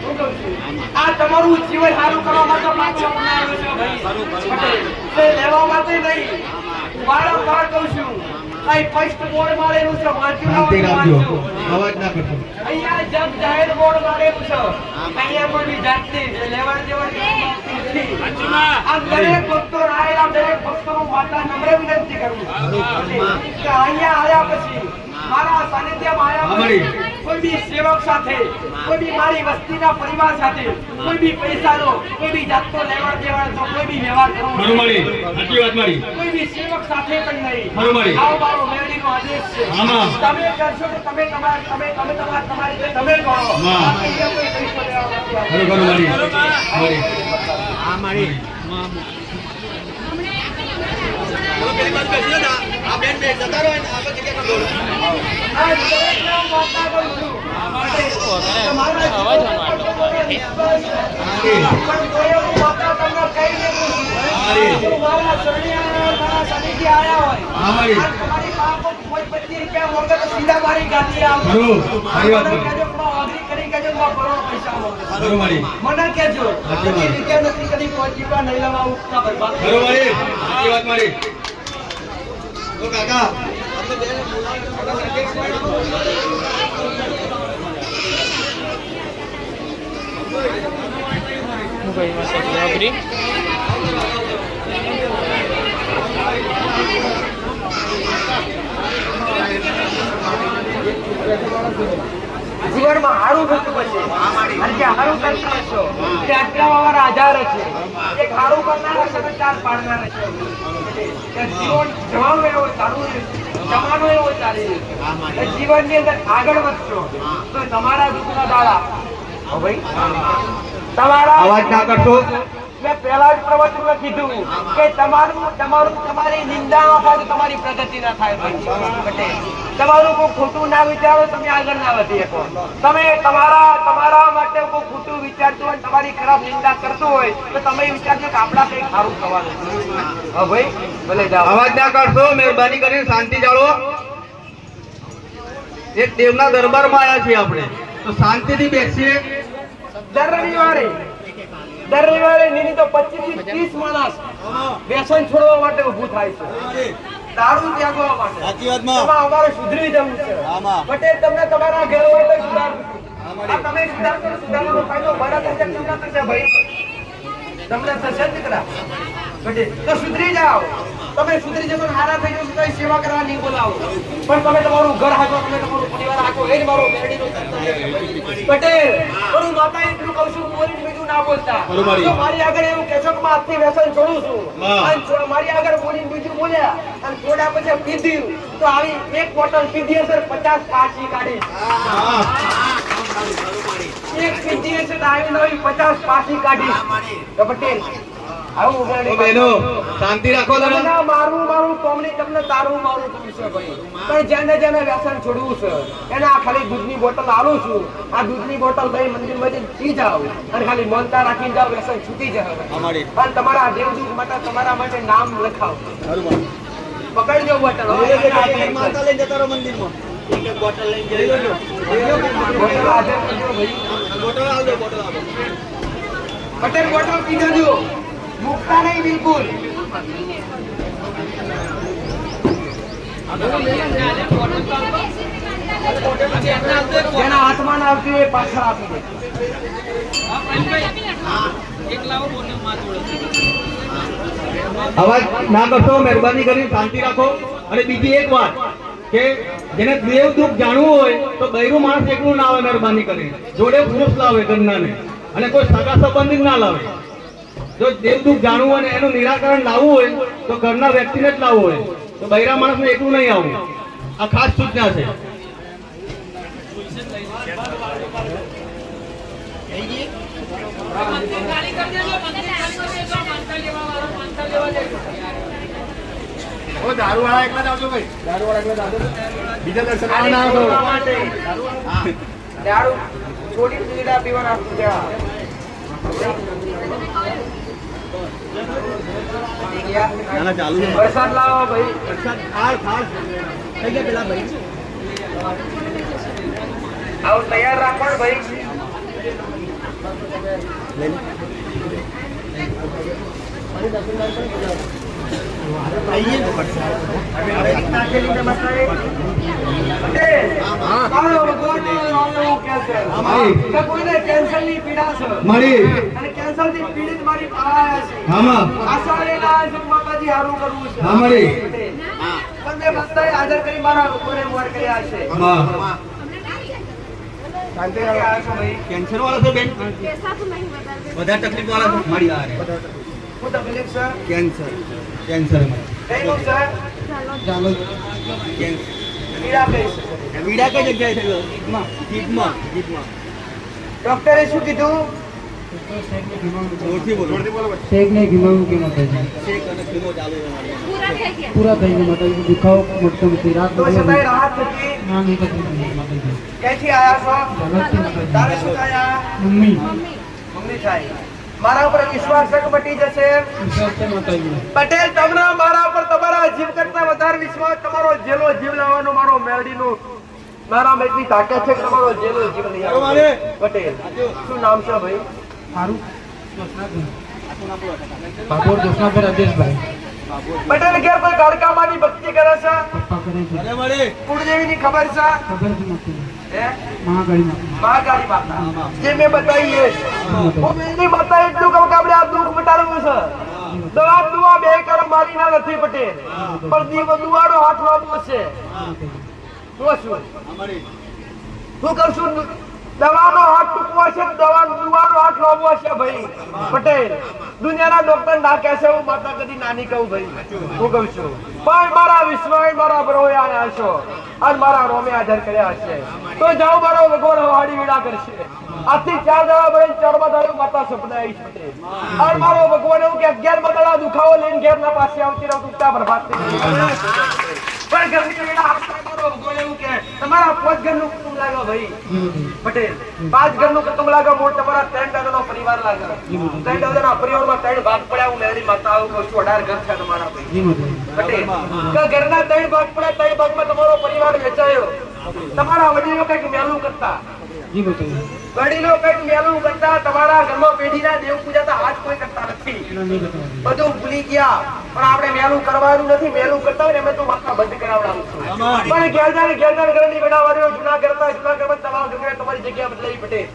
હું કહું છું આ તમારું જીવન સારું કરવા માટે પાછો અપનાવ્યો છે ભાઈ. તે લેવા માટે નહીં, વારંવાર કહું છું અહીં ફર્સ્ટ બોર્ડ મારેલું છે, વાંચ્યું ના શાંતિ હોય તો રાખજો, વાંચજો. અવાજ ના કરશો. અહીંયા જગ જાહેર બોર્ડ મારેલું છે, અહીંયા કોઈ બી જાતની લેવડ દેવડ નથી. આ દરેક ભક્તો આયેલા દરેક ભક્તોનું માતા નમ્ર વિનંતી કરું કે અહીંયા આવ્યા પછી મારા સાનિધ્યમાં આવ્યા પછી કોઈ બી સેવક સાથે, કોઈ બી મારી વસ્તીના પરિવાર સાથે, કોઈ બી પૈસાનો, કોઈ બી જાતનો લેવડ દેવડનો કોઈ બી વ્યવહાર કરવો ખરું મળી, સાચી વાત મળી. કોઈ બી સેવક સાથે પણ નહીં. ખરું મળી. આવો મારો મેરડીનો આદેશ છે. આમાં. તમે કરશો તો તમે તમારી રીતે તમે કરો. હા. અહીંયા કોઈ પૈસો લેવા નથી આવ્યો. ખરું મળી, મળી. આ મારી પેલી બાજુ બેસી જા. આ બેન બે જતા રહો ને આપણે જગ્યા પર આ દરેકના વાર્તા કરું છું. તમારા અવાજ આટલો પણ કોઈ એવું વાર્તા તમને કહી દેવું છું. જો મારા શરણે આવ્યા, મારા સાનિધ્ય આવ્યા હોય, હા, મારી. આ તમારી પાસે કોઈ 25 રૂપિયા વગર તો સીધા મારી ગાદી આવજો. ખરું, સારી વાત મને કરી. કહેજો, પણ અઘરી કરી કહેજો, મારા કરોડો પૈસા વગર. ખરું મળી, મને કહેજો, સાચી વાત. બધી રીતે નથી કદી 5 રૂપિયા નહીં લેવા ઉઠતા બરબાદ. ખરું મળી, સાચી વાત મળી. તો કાકા હું કઈ માં શકી અઘરી જીવનમાં હારું થતું પછી અને જે હારું કરતા હશો તે અટકાવવાવાળા આધાર છે. એક હારું કરનાર હશે તો ચાર પાડનાર છે. કે જીવન જવાનું એવો સારું જમાનો એવો ચાલી રહ્યો છે. જીવનની અંદર આગળ વધશો તો તમારા દુઃખના દાડા તમારા અવાજ ના કરશો. મેં પહેલા જ પ્રવચનમાં કીધું કે તમારી નિંદા થાય તો તમારી પ્રગતિ ના થાય ભાઈ. તમારું કોઈ ખોટું ના વિચારો, તમે આગળ ના વધી શકો. તમે તમારા માટે કોઈ ખોટું વિચારતું હોય, તમારી ખરાબ નિંદા કરતું હોય તો તમે વિચારજો કે આપણા કંઈક સારું થવાનું. હા ભાઈ, ભલે જાઓ. અવાજ ના કરશો, મહેરબાની કરીને શાંતિ જાળવો. એક દેવના દરબારમાં આવ્યા છીએ આપણે, તો શાંતિથી બેસીએ. દર રવિવારે નહીં તો 25 થી 30 માણસ વ્યસન છોડવા માટે ઊભું થાય છે, દારૂ ત્યાગવા માટે. સાચી વાતમાં. એમાં અમારે સુધરી જવું છે. આમાં. પટેલ, તમને તમારા ઘર હોય તો સુધારવું. આ તમે સુધારશો તો સુધારવાનો ફાયદો મારા થશે, તમને થશે ભાઈ. તમને થશે જ દીકરા. પટેલ, તો સુધરી જાઓ. તમે સુધરી જશો ને હારા થઈ જશો તો એ સેવા કરવા નહીં બોલાવો, પણ તમે તમારું ઘર હાકો, તમે તમારું પરિવાર હાકો, એ જ મારો મેરડીનો કર્તવ્ય છે. પટેલ, પણ હું માતા એટલું કહું છું, બોલીને બીજું ના બોલતા. બરોબર. જો મારી આગળ એવું કહેશો કે હું આજથી વ્યસન છોડું છું, હા. અને મારી આગળ બોલીને બીજું બોલ્યા અને છોડ્યા પછી પીધ્યું તો આવી એક બોટલ પીધી હશે 50 પાછી કાઢી. એક પીધી હશે તો આવી નવી 50 પાછી કાઢી. તો પટેલ, આવું તો બહેનો શાંતિ રાખો તમે. તમને મારું તોમની તમને તારું મારું છે ભાઈ. પણ જેને વ્યસન છોડવું છે એને આ ખાલી દૂધની બોટલ આલું છું. આ દૂધની બોટલ લઈ મંદિરમાં જઈને પી જાઓ અને ખાલી મોનતા રાખીને જાઓ, વ્યસન છૂટી જાય. અમારી. અને તમારા દેવદૂત માટે તમારા માટે નામ લખાવો. પકડજો બોટલ. માતા લઈને જતા રહો મંદિરમાં. એક બોટલ લઈને જઈ લો. બોટલ હાજર કરજો ભાઈ. બોટલ આવજો, બોટલ આવજો. પટેલ, બોટલ પી જજો, મુકતા નહીં બિલકુલ. જેના હાથમાં ના આવતી હોય એ પાછળ આપી દે. અવાજ ના કરશો, મહેરબાની કરીને શાંતિ રાખો. અને બીજી એક વાત કે જેને દેવ દુઃખ જાણવું હોય તો બૈરું માણસ એકલું ના આવે, મહેરબાની કરીને જોડે પુરુષ લાવે ઘરનાને, અને કોઈ સગા સંબંધી ના લાવે. જો દેવ દુઃખ જાણવું હોય ને એનું નિરાકરણ લાવવું હોય તો ઘરના વ્યક્તિને જ લાવવું હોય, તો બૈરા માણસને એકલું નહીં આવવું. આ ખાસ સૂચના છે. દારૂવાળા એકલા જ આવજો ભાઈ. બીજા દર્શન ખાલી ના છોડવા આવજો. માટે. દારૂ છોડીને બીજા પીવાના આપું ત્યાં. ના ચાલુ છે વરસાદ લાવો ભાઈ. થઈ ગયા પેલા ભાઈ આવું તૈયાર રાખો ને ભાઈ. મારો ભગવાન એવું કહે છે કે કોઈને કેન્સરની પીડા છે મળી અને કેન્સરથી પીડિત મારી પાયા છે. આમાં આશા લઈને આવ્યા છું કે બાપાજી હારું કરવું છે. હા, મળી. પણ મેં બધાએ હાજર કરી મારા લોકોને વાર કર્યા છે. હા શાંતિ આવ્યા છો ભાઈ. કેન્સર વાળા છે બેન વધારે તકલીફ વાળા છે મારી આ શું તકલીફ છે? કેન્સર કઈ નું છે? પીડા કઈ છે? વીડા કઈ જગ્યાએ થયો જીભમાં ડોક્ટરે શું કીધું? જોરથી બોલો શેક ને ઘીમાવું કે માતાજી શેક અને ખીમો ચાલુ છે પૂરા થઈ ગયા માતાજી દુખાવો મટતો નથી રાત તો છતાંય રાહત થતી. ના નહીં થતી માતાજી ક્યાંથી આયા છો? ઝાલોદથી તારે માતાજી શું થયા? મમ્મી મમ્મી થાય. મારા ઉપર વિશ્વાસ છે કે મટી જશે? વિશ્વાસ છે માતાજી પટેલ તમને મારા ઉપર તમારા જીવ કરતા વધારે વિશ્વાસ, તમારો જેલો જીવ લાવવાનો મારો મેરડીનો મારા એટલી તાકાત છે કે તમારો જેલો જીવ લઈ આવો. પટેલ શું નામ છે ભાઈ? સારું બાબોર દોસ્તનાભાઈ રાજેશભાઈ પટેલ ઘેર કોઈ ગાડકામાની ભક્તિ કરે છે? પપ્પા કરે છે કુળદેવીની ખબર છે? ખબર છે નથી હે? મહાકાળી માતા મહાકાળી માતા જે મેં બતાવી એ જ. હું બીજી બતાવી એટલું કહું કે આપણે આ દુઃખ મટાડવું છે. દવા દુઆ બે કરમ મારીના નથી પટેલ, પણ દુઆનો હાથ લાવવો છે. હું છું હું કહું છું દવાનો હાથ ટૂંકવો છે, દુઆનો હાથ લાવવો છે ભાઈ. પટેલ દુનિયાના ડોક્ટર ના કહેશે હું માતા કદી નાની કહું ભાઈ. હું કહું છું પણ મારા વિશ્વાસ મારા બરોએ આવ્યા છો અને મારા રોમે હાજર કર્યા છે તો જાઓ મારો ભગવાન હવાડી વીડા કરશે. આજથી 4 દાડા બને 4 દાડા માતા સપના આવી છે અને મારો ભગવાન એવું કે 11 દાડા દુખાવો લઈને ઘેરના પાસે આવતી રહું તું બરબાદ થઈ ગઈ. પણ ઘરની વીડા આપતા મારો ભગવાન એવું કે તમારા 5 ઘરનું કુટુંબ લાગો ભાઈ. પટેલ 5 ઘરનું કુટુંબ લાગો, મોટ તમારા 3 દાદાનો પરિવાર લાગે. 3 દાદાના પરિવારમાં 3 ભાગ પડ્યા. હું મેરી માતા આવું કહું છું 18 ઘર છે તમારા ભાઈ. જી માતાજી પટેલ કે ઘરના 3 ભાગ પડ્યા, 3 ભાગમાં તમારો પરિવાર વેચાયો. તમારા વડીલો કંઈક મેલું કરતા, જી માતાજી વડીલો કંઈક મેલું કરતા, તમારા ઘરમાં પેઢીના દેવ પૂજાતા આજ કોઈ કરતા નથી. એના નહીં બતાવવાની બધું ભૂલી ગયા. પણ આપણે મેલું કરવાનું નથી. મેલું કરતા હોય ને અમે તો માથા બંધ કરાવડાવું છું. પણ ઘેરદાર ઘરની બેડા વાળીઓ જૂના કરતા તમારા ઘરે તમારી જગ્યા બદલાવી પટેલ.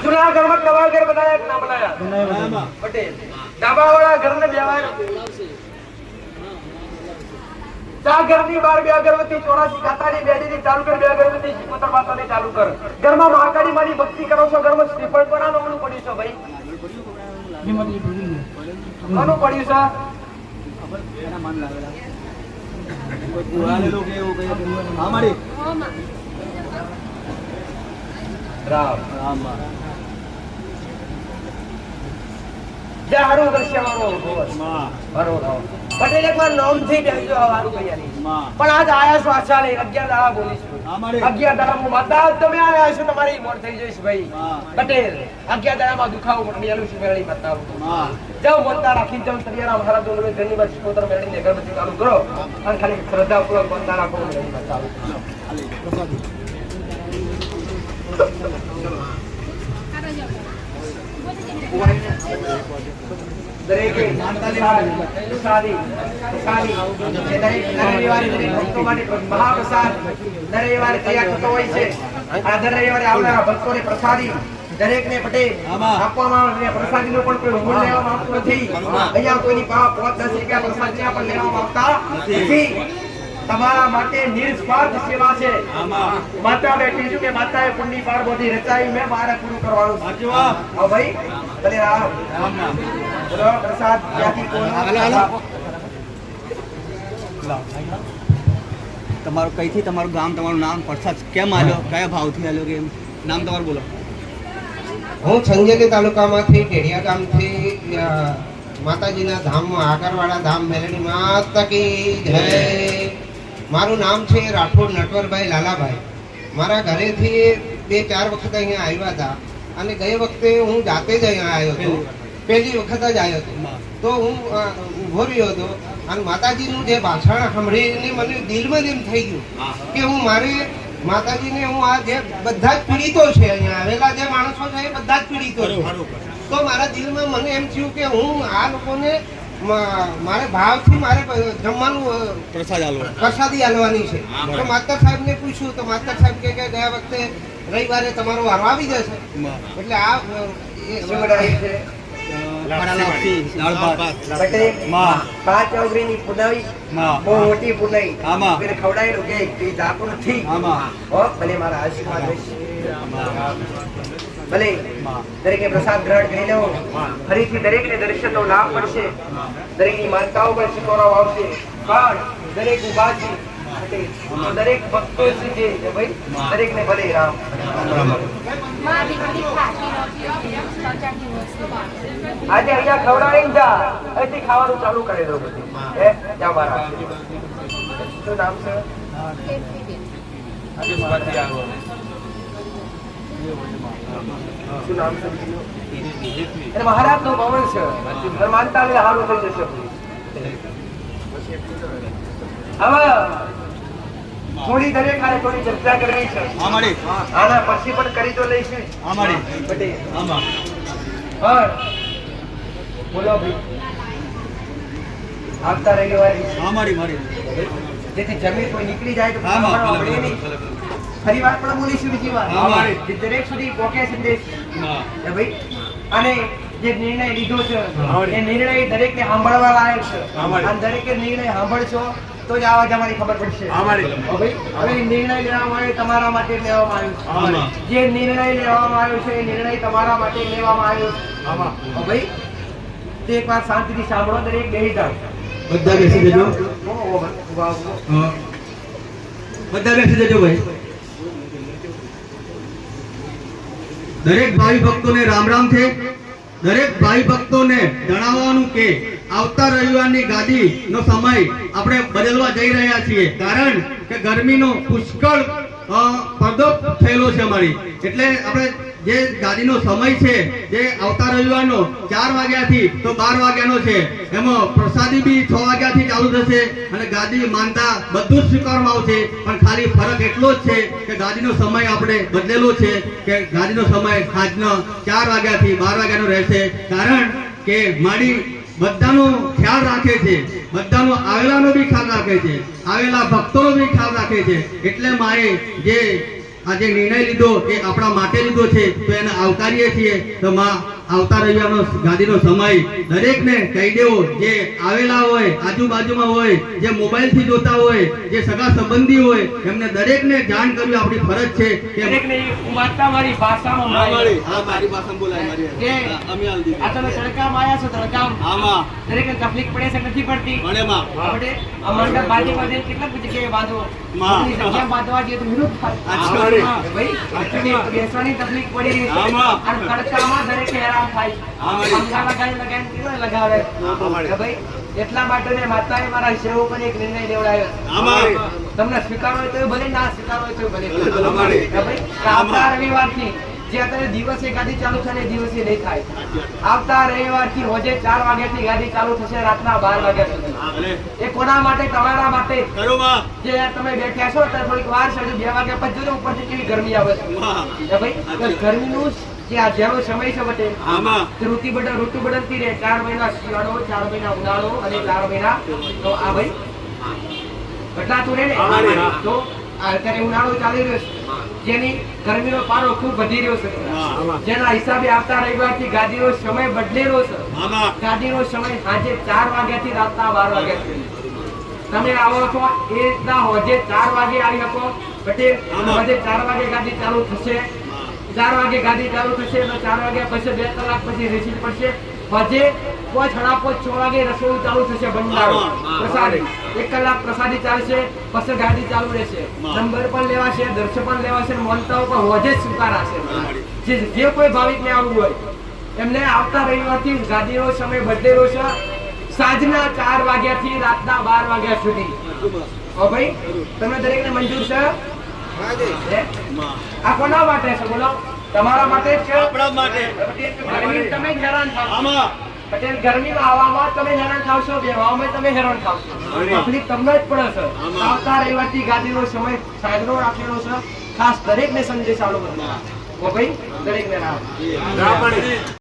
જૂના ઘરમાં તમારા ઘર બનાયા કે ના બનાયા? પટેલ ડાબા વાળા ઘરને બેવાય. ચા ઘરની બાર 2 અગરબત્તી, 84 કાતાની બેડીની ચાલુ કર, 2 અગરબત્તી શિકોતર માતાની ચાલુ કર. ઘરમાં મહાકાળી માની ભક્તિ કરો છો, ઘરમાં શ્રીફળ બનાવવાનું ઓલું પડ્યું છે ભાઈ. જી માતાજી ભૂલી ગયા કોનું પડ્યું છે? રામ જય હારું કરશે મારો ભગવાન. બરોબર. પટેલ એકવાર નામથી બેસજો હારું કૈયાની. પણ આજ આયા છો આશા લઈ 11 દાડા બોલીશું. 11 દાડામાં માતા તમે આયા છો, તમારી મોત થઈ જઈશ ભાઈ. પટેલ 11 દાડામાં દુખાવો મેલું છું મેળી માતા. જાઓ મોતા રાખી જાઓ તરિયારા મહારાજ ડોંગરે ઘરની બાજુ શિકોતર મેળીને અગરબત્તી ચાલુ કરો અને ખાલી શ્રદ્ધાપૂર્વક મોતા રાખો મેળી માતા. દરેકે પ્રસાદી એ દરેક રવિવારે દરેક ભક્તો માટે મહાપ્રસાદ દર રવિવારે તૈયાર થતો હોય છે. આ દર રવિવારે આવનારા ભક્તોને પ્રસાદી દરેકને પટેલ આપવામાં આવે છે. પ્રસાદીનો પણ કોઈ મૂળ લેવામાં આવતું નથી. અહીંયા કોઈની પાસે 5-10 રૂપિયા પ્રસાદીના પણ લેવામાં આવતા નથી. તમારા માટે નિસ્વાર્થ સેવા છે. માતા બેઠી છું કે માતાએ પુણ્ય પાર્વતી રચાઈ, મેં મારે પૂરું કરવાનું છે. હા ભાઈ ભલે રામ બોલો. પ્રસાદ ત્યાંથી કોનો? તમારું કઈથી તમારું ગામ, તમારું નામ, પ્રસાદ કેમ આલ્યો, કયા ભાવથી આલ્યો, કે નામ તમારું બોલો. હું સંજેલી તાલુકામાંથી ટેડિયા ગામથી માતાજીના ધામમાં આગરવાડા ધામ મેલડી માતા કી જય. મારું નામ છે રાઠોડ નટવરભાઈ લાલાભાઈ. મારા ઘરેથી 2-4 વખત અહીંયા આવ્યા હતા અને ગઈ વખતે હું જાતે જ અહીંયા આવ્યો હતો. પહેલી વખત જ આવ્યો હતો તો હું ઊભો રહ્યો હતો અને માતાજીનું જે ભાષણ સાંભળીને મને દિલમાં એમ થઈ ગયું કે હું મારે માતાજીને હું આ જે બધા જ પીડિતો છે અહીંયા આવેલા જે માણસો છે એ બધા જ પીડિતો છે. તો મારા દિલમાં મને એમ થયું કે હું આ લોકોને મારે ભાવથી મારે જમવાનું પ્રસાદી આલવાની છે. તો માસ્તર સાહેબને પૂછ્યું તો માસ્તર સાહેબ કે ગયા વખતે રવિવારે તમારો વારો આવી જશે એટલે આ પાંચ અવગરીની પુનાઈ બહુ મોટી પુનાઈ એને ખવડાયેલું કે જાતું નથી ભલે મારા આશીર્વાદ ભલે દરેકે પ્રસાદ ગ્રહણ કરી લેવો. ફરીથી દરેકને દર્શનનો લાભ મળશે. દરેકની માનતાઓ પર સિકોરાઓ આવશે. પણ દરેક ઉભા છે તો દરેક ભક્તો છે જે ભાઈ દરેકને ભલે રામ. આજે અહીંયા ખવડાવીને જા અહીંથી ખાવાનું ચાલુ કરી દો બધું. જા મારા શું નામ છે? શું નામ છે? એટલે મહારાજ નો ભવન છે. માનતા એટલે સારું થઈ જશે. હવે થોડી દરેક આને થોડી ચર્ચા કરવી છે. આના પછી પણ કરી તો લઈશું. બોલો ભાઈ આવતા રવિવારે જેથી જમીન કોઈ નીકળી જાય તો ફરી વાત પણ બોલીશું. બીજી વાત દરેક સુધી પહોંચે સંદેશ ભાઈ. અને જે નિર્ણય લીધો છે એ નિર્ણય દરેકને સાંભળવા લાયક છે. અને દરેકે નિર્ણય સાંભળશો તો જ આવા અમારી ખબર પડશે. હવે નિર્ણય લેવામાં આવ્યો તમારા માટે લેવામાં આવ્યો છે. જે નિર્ણય લેવામાં આવ્યો છે એ નિર્ણય તમારા માટે લેવામાં આવ્યો છે. ભાઈ તે એક વાર શાંતિથી સાંભળો. દરેક બેસી જાઓ. બધા બેસી જજો. બધા બેસી જજો ભાઈ. દરેક ભાઈ ભક્તોને રામ રામ છે. દરેક ભાઈ ભક્તોને જણાવવાનું કે આવતા રવિવારની ગાદી નો સમય આપણે બદલવા જઈ રહ્યા છીએ. કારણ કે ગરમીનો પુષ્કળ પડદો થયેલો છે અમારી. એટલે આપણે જે ગાદીનો સમય છે જે આવતા રવિવારનો 4 વાગ્યાથી તો 12 વાગ્યાનો છે. એમાં પ્રસાદી બી 6 વાગ્યાથી ચાલુ થશે અને ગાદી માનતા બધું જ સ્વીકારવામાં આવશે. પણ ખાલી ફરક એટલો જ છે કે ગાદીનો સમય આપણે બદલેલો છે કે ગાદીનો સમય આજનો 4 વાગ્યાથી 12 વાગ્યાનો રહેશે. કારણ કે માડી બધાનો ખ્યાલ રાખે છે. બધાનો આવેલાનો બી ખ્યાલ રાખે છે. આવેલા ભક્તોનો બી ખ્યાલ રાખે છે. એટલે માએ જે આજે નિર્ણય લીધો એ આપણા માટે લીધો છે તો એને આવકારીએ છીએ. તો માં આવતા રવિવારનો ગાદીનો સમય દરેકને કહી દેવો. જે આવેલા હોય, આજુબાજુમાં હોય, જે મોબાઈલથી જોતા હોય, જે સગા સંબંધી હોય, એમને દરેકને જાણ કરવી આપણી ફરજ છે. દરેકને વાર્તા મારી ભાષામાં મારી ભાષામાં બોલાય મારી કે આ તમે તડકામાં આવ્યા છો. તડકામાં દરેકને તકલીફ પડે છે નથી પડતી? આપણે આ મંડપ બાંધી કેટલાક જગ્યાએ બાંધવો જગ્યા બાંધવા જઈએ તો વિરોધ થાય. ભાઈ બેસવાની તકલીફ પડી રહી છે અને તડકામાં દરેકે હેરાન થાય. લગાવે ભાઈ. એટલા માટે માતાએ મારા સેવકોને એક નિર્ણય લેવડાવ્યો. તમને સ્વીકારવો હોય તો ભલે, ના સ્વીકારવો હોય તો ભલે. આવતા રવિવારથી જે અત્યારે દિવસે ગાદી ચાલુ થાય દિવસે નહીં થાય. આવતા રવિવારથી રોજે 4 વાગ્યાથી ગાદી ચાલુ થશે રાતના 12 વાગ્યા સુધી. એ કોના માટે? તમારા માટે. જે તમે બેઠ્યા છો ત્યારે થોડીક વાર છે. 2 વાગ્યા પછી જોજો ઉપરથી કેવી ગરમી આવે છે. ભાઈ ગરમીનું જે આ જેવો સમય છે બટે ઋતુ બદલતી રહે. 4 મહિના શિયાળો, 4 મહિના ઉનાળો અને 4 મહિના તો આ ભાઈ બદલાતું રહે ને. તો અત્યારે ઉનાળો ચાલી રહ્યો છે જેની ગરમીનો પારો ખૂબ વધી રહ્યો છે. જેના હિસાબે આવતા રવિવારથી ગાદીનો સમય બદલેલો છે. ગાદીનો સમય સાંજે 4 વાગ્યાથી રાતના 12 વાગ્યા સુધી. તમે આવો છો એ રીતના હોજે 4 વાગે આવી શકો. પટેલ હોજે 4 વાગે ગાદી ચાલુ થશે. 4 વાગે ગાદી ચાલુ થશે તો 4 વાગ્યા પછી 2 કલાક પછી રિસીવ પડશે. હોજે 5, 6 વાગે રસોઈ ચાલુ થશે. ભંડારો પ્રસાદી 1 કલાક પ્રસાદી ચાલશે. પછી ગાડી ચાલુ રહેશે. નંબર પણ લેવાશે, દર્શન પણ લેવાશે, મોનતાઓ પણ હોજે જ સ્વીકારાશે. જે કોઈ ભાવિકને આવવું હોય એમને આવતા રવિવારથી ગાદીનો સમય બદલેલો છે સાંજના 4 વાગ્યાથી રાતના 12 વાગ્યા સુધી. ઓ ભાઈ તમને દરેકને મંજૂર છે? હે? આ કોના માટે છે બોલો? તમારા માટે જ છે? આપણા માટે. ગરમી તમે જ હેરાન થાવ. આમાં પટેલ ગરમીમાં આવવામાં તમે હેરાન થાવશો, બેહવામાં તમે હેરાન થાવશો. તકલીફ તમને જ પડે છે. આવતા રવિવારથી ગાદીનો સમય સાંજનો રાખેલો છે. ખાસ દરેકને સંદેશ આલો. ઓ ભાઈ દરેકને રામ.